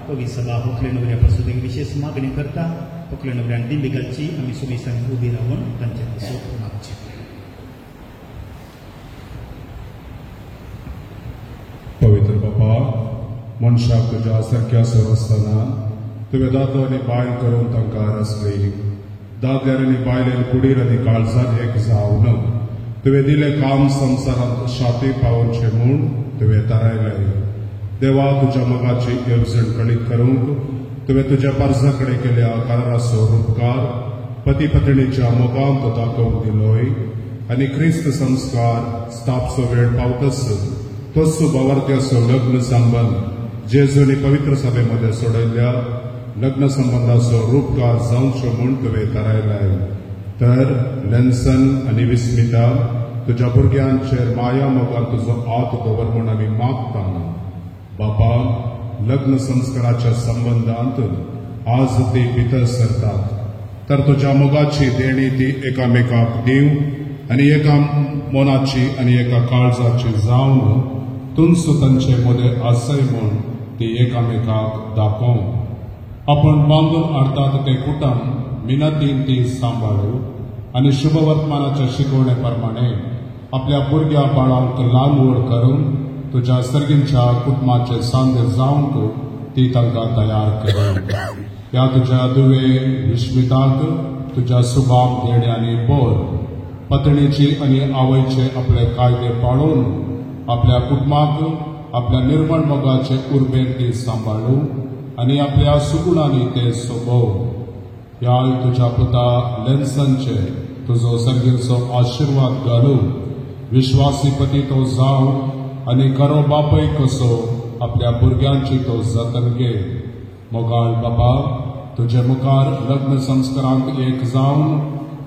पवी सभा होकले नवऱ्या पासून एक विशेष मागणी करता. होकले नवऱ्यान दिल्ली घालची आमी सुमिसांनी उबी रावन तांचे पासून मागचे. पवित्र बापा, मनशाक तुज्या सारक्या सरस्ताना तुवें दादलो आनी बायल करून तांकां रचली. दादल्यार आनी बायलेन कुडीर आनी काळजान एक जावन तुवें दिलें काम संवसारांत शांती पावोवचें म्हूण तुवें थारायलें. देवा, तुज्या मोगाची येवजण कळीत करूंक तुवें तुज्या पारसा कडेन केल्या काराचो उपकार पती पत्नीच्या मोगांत दाखोवंक दिलोय आनी क्रिस्त संस्कार स्थापचो वेळ पावतस तोच सुभावार्थ्याचो लग्न संबंध जेजूनी पवित्र सभेमध्ये सोडयल्या लग्न संबंधाचो रूपकार जावचो म्हूण तुवें थारायलाय. तर लेन्सन आनी विस्मिता तुज्या भुरग्यांचेर माया मोगान तुजो हात दवर म्हूण आमी मागता. बापा, लग्न संस्काराच्या संबंधांत आज ती भितर सरतात, तर तुज्या मोगाची देणी ती एकामेकाक दिव आनी एका मोनाची आनी एका काळजाची जावन तुमचो तांचे मदें आसय म्हूण ती एकामेकाक दाखोव. आपण बांदून हाडतात ते कुटुंब मिनतीन ती सांबाळू आनी शुभवर्तमानाच्या शिकवणे प्रमाणे आपल्या भुरग्या बाळांक ल्हान व्हड करून तुज्या सर्गींच्या कुटुंबाचे सांदे जावंक ती तांकां तयार कर. ह्या तुज्या दुवे विस्मिताक तुज्या सुभाव देण्यानी बोर पत्नीची आनी आवयचे आपले कायदे पाळून आपल्या कुटुंबाक आपल्या निर्मळ मोगाचे उर्बेन ती सांबाळू आनी आपल्या सुगुणांनी ते सोबोव. ह्या तुज्या पुता लेन्सनचे तुजो सर्गीचो आशिर्वाद घालू. विश्वासी पती तो जाव आनी खरो बापय कसो आपल्या भुरग्यांची तो जतन घे. मोगाळ बाबा, तुजे मुखार लग्न संस्कारांत एक जावन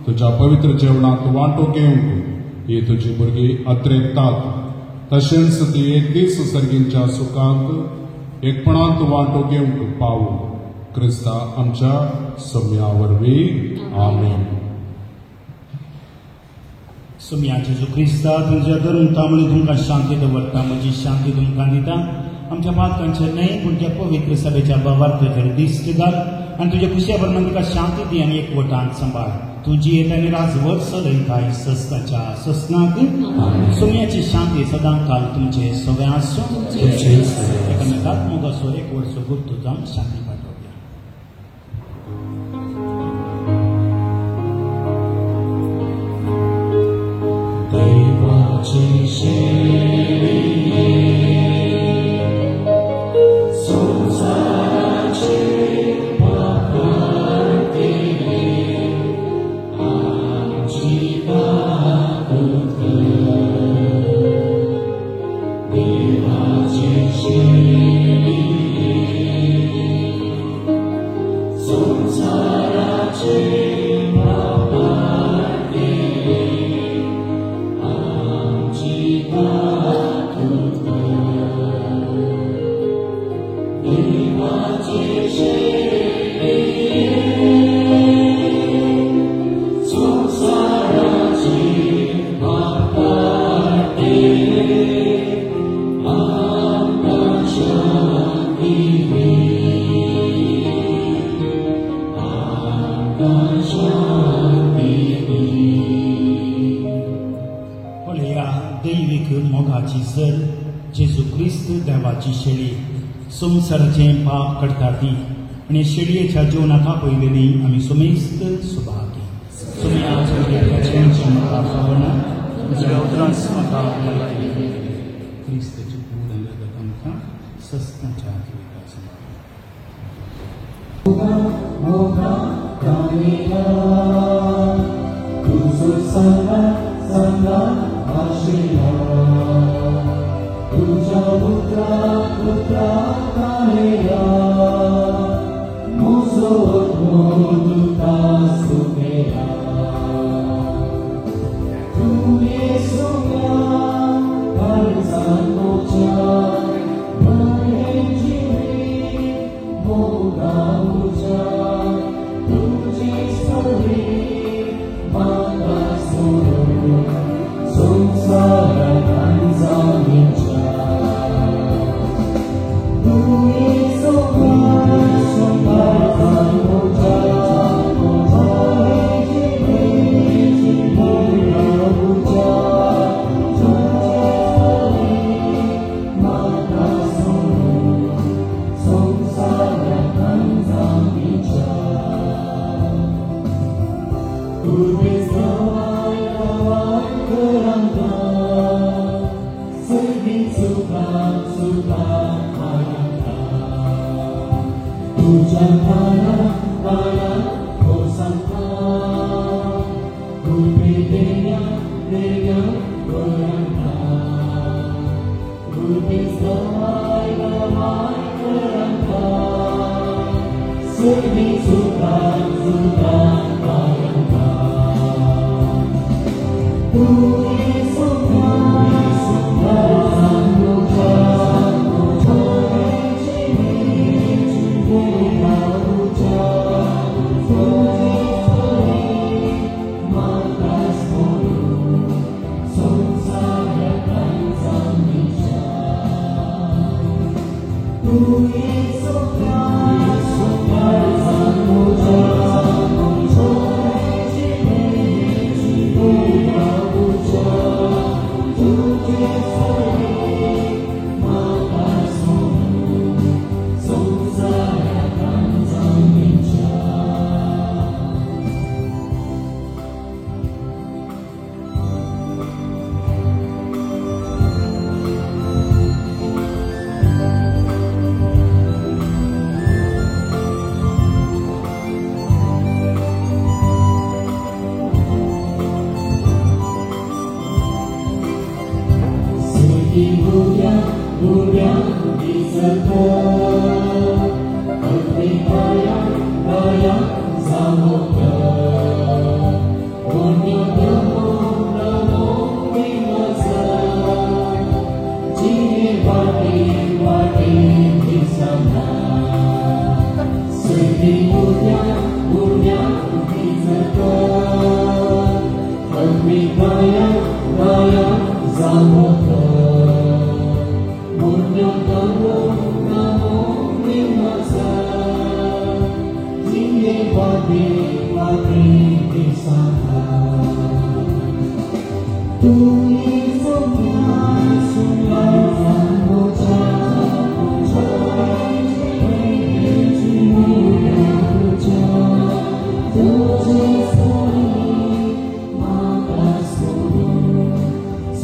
तुज्या पवित्र जेवणांत वांटो घेवंक ही तुजी भुरगीं अत्रेकतात. तशेंच ती एक दीस सर्गींच्या सुखांत एकपणांत वांटो घेवंक पावू. क्रिस्ता आमच्या सोम्या वरवीं आमेन. सोम्या जेजू क्रिस्ता तुज्या धरून तांबडी तुमकां शांती दवरता, म्हजी शांती तुमकां दिता. आमच्या पातकांचे न्हय पूण त्या पवित्र सभेच्या भावार्थाचेर दिश्ट घाल आनी तुज्या खुशये प्रमाण तुका शांती दी आनी एकवटान सांबाळ. तुजी येत आनी राजवट चलयताय सस्ताच्या ससनाक. सोम्याची शांती सदां काल तुमचे सगळ्या एकामेकाक मोगाचो एकवटचो गुप्त जावन शांती पाठवया. संसाराचे पाप करता ती आणि शेडयेच्या जिवनाका पयलेली आमी सुमेस्त सुभागी क्रिस्ताची पूर्ण सस्ताच्या तुझ्या पुत्रा काळेया मोसो तुका सुमेया तुने सोया काळजांच्या भरेची मोगाऊच्या तुझी सरी माता सोडून संसारात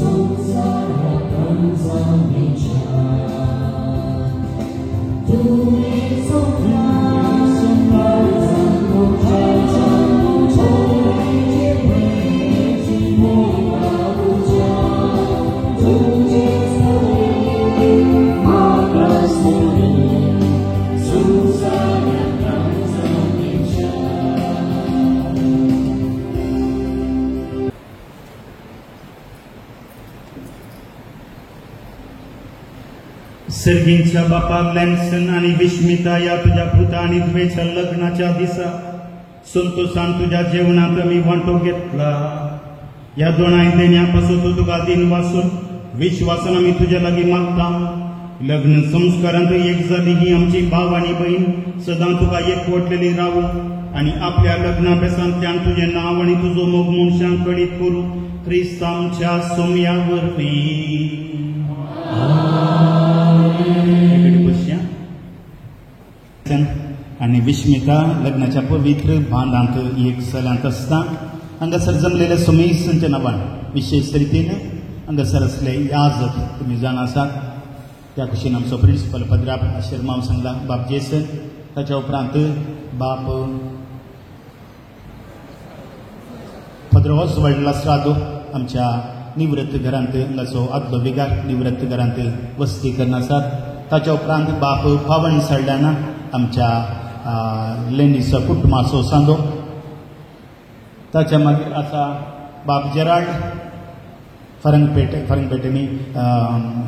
So सर्गींच्या बापा लॅन्सन आणि विस्मिता या तुझ्या पुता आणि तुझ्या लग्नाच्या दिसा संतोषान तुझ्या जेवणात मी वांटो घेतला. या दोन देण्यापासून तू तुका दिन वाचून विश्वासान आम्ही तुझ्या लागी मागता. लग्न संस्कारांत एक जाली ही आमची भाव आणि बहीण सदां तुका एकवटलेली राहू आणि आपल्या लग्नाभ्यासांतल्यान तुझे नाव आणि तुझो मोग मनशांक कळीत करू ख्रिस्त आमच्या सोम्यावरवी. आणि विस्मिता लग्नाच्या पवित्र बांधांत एक सलांत असता हांगासर जमलेल्या सोमेशांच्या नांवान विशेष रितीन हांगासर असले याजक तुम्ही जाण आसात. त्या कुशीन आमचो प्रिन्सिपल पद्राप आशिर्माव सांगला बाप जेसन. ताच्या उपरांत बाप पद्रवस व्हडला श्रादो आमच्या निवृत्त घरांत हांगाचो आदलो विगार निवृत्त घरांत वस्ती करन आसात. ताच्या उपरांत बाप पावन सल्डाना आमच्या लेंडीचो कुटुंबाचो सांदो. ताच्या मागीर आसा बाप जेराल्ड फरंगपेटेनी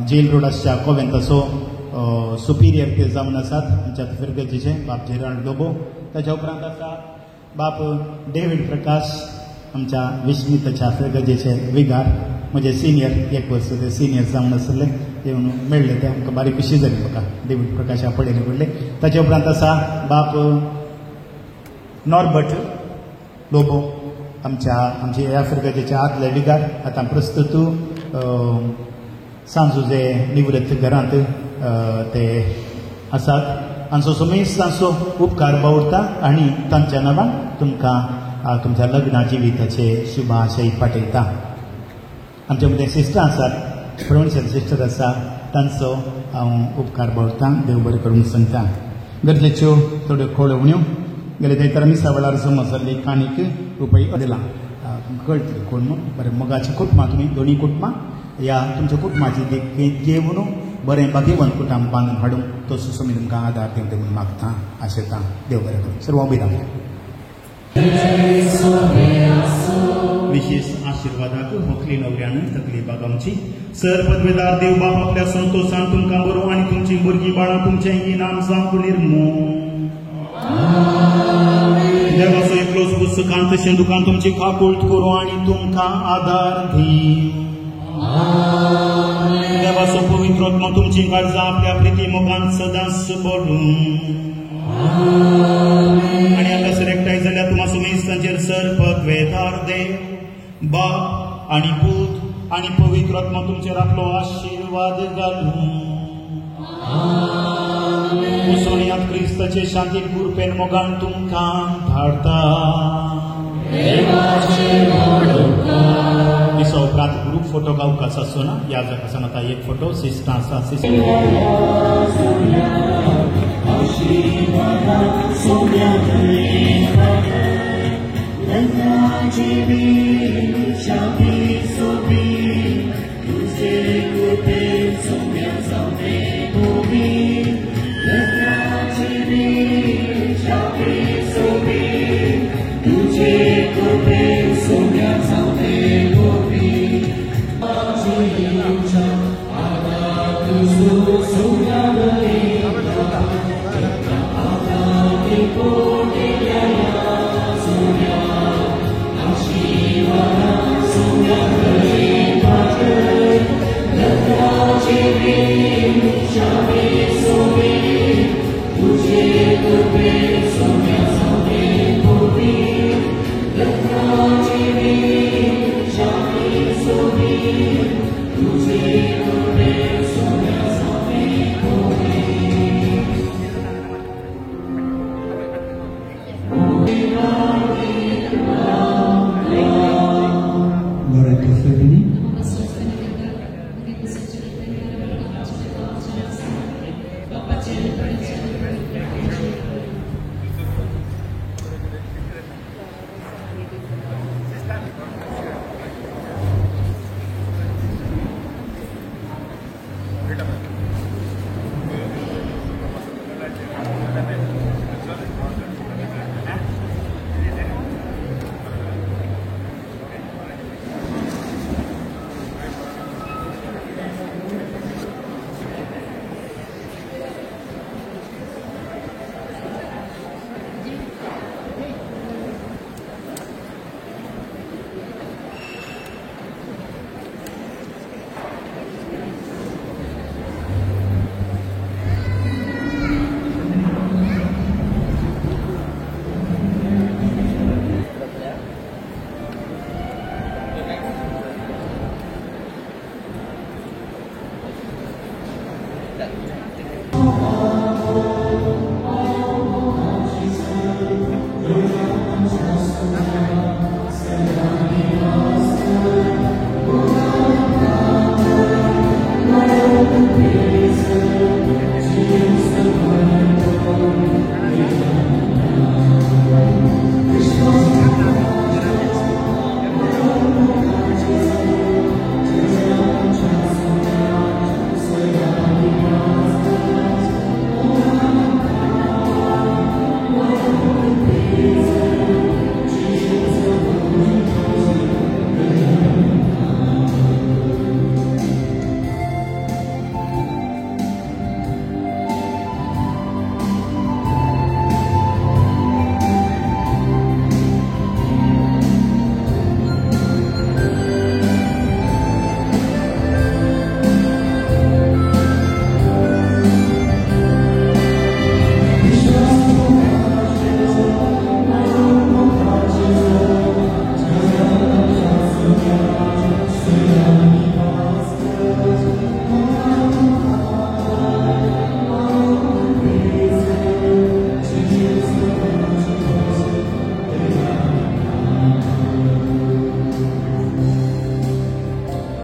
जेल रोडाच्या कोवेंताचो सुपिरियर ते जावन आसात आमच्या फिरगजीचे बाप जेराल्ड लोबो. ताच्या उपरांत आसा बाप डेव्हिड प्रकाश आमच्या विस्मिताच्या फिरगजेचे विगार म्हणजे सिनियर एक वर्स ते सिनियर जावन आसले येवन मेळ्ळे ते आमकां बारीक कशी जाली म्हाका डेव्हिड प्रकाशा पळयले पडले. ताच्या उपरांत आसा बाप नॉर्बर्ट लोबो आमचे ह्या फिरगजेचे आदले विगार आतां प्रस्तुत सांजुजे निवृत्त घरांत ते आसात. हांचो सोमेश तांचो उपकार बावरता आनी तांच्या नांवान तुमकां तुमच्या लग्ना जिविताचे शुभाशय पाठयता. आमच्या मदें सिस्टर आसात प्रोविन्शियल सिस्टर आसा तांचो हांव उपकार बावरता देव बरें करून सांगता. गरजेच्यो थोड्यो खोळवण्यो गेले ते तर मिसा वेळार समजली काणीक रुपये दिला कळटली कोण न्हू. बरें मोगाची कुटुंबां तुमी दोनी कुटुंबां ह्या तुमच्या कुटुंबाची जेवण बरें भाग्यवंत कुटुंब बांदून हाडूंक तसो तुमी तुमकां आदार दिवंक म्हणून मागता आशेता. देव बरें करूं. सर्व उबी रावले. विशेष आशीर्वादाक व्हंकले न्हवऱ्यान तकली बागांची सर पदवेदार देव बाप आपल्या संतोषान तुमकां बरो आनी तुमची भुरगीं बाळां तुमचें इनाम जावंक निर्मो. देवाचो एकलोच पुस्तकांत तशें दुकान तुमची काकुळट करूं आनी तुमकां आदार दी. देवाचो पवित्र आत्मा तुमची काळजां आपल्या प्रिती मोगान सदांच बोलूं आनी हांगासर एकठांय जाल्यार तुमकां सुमेश तांचेर सर पदवेदार देव बाप आनी पूत आनी पवित्र आत्मा तुमचेर आपलो आशिर्वाद घालूं. मुसोळ्यांत क्रिस्ताचे शांतीक गुरपेन मोगान तुमकां धाडटा. दिसा उपरांत ग्रूप फोटो गावकाचो आसचो ना. याजक आसा आतां एक फोटो सिस्टर आसा करता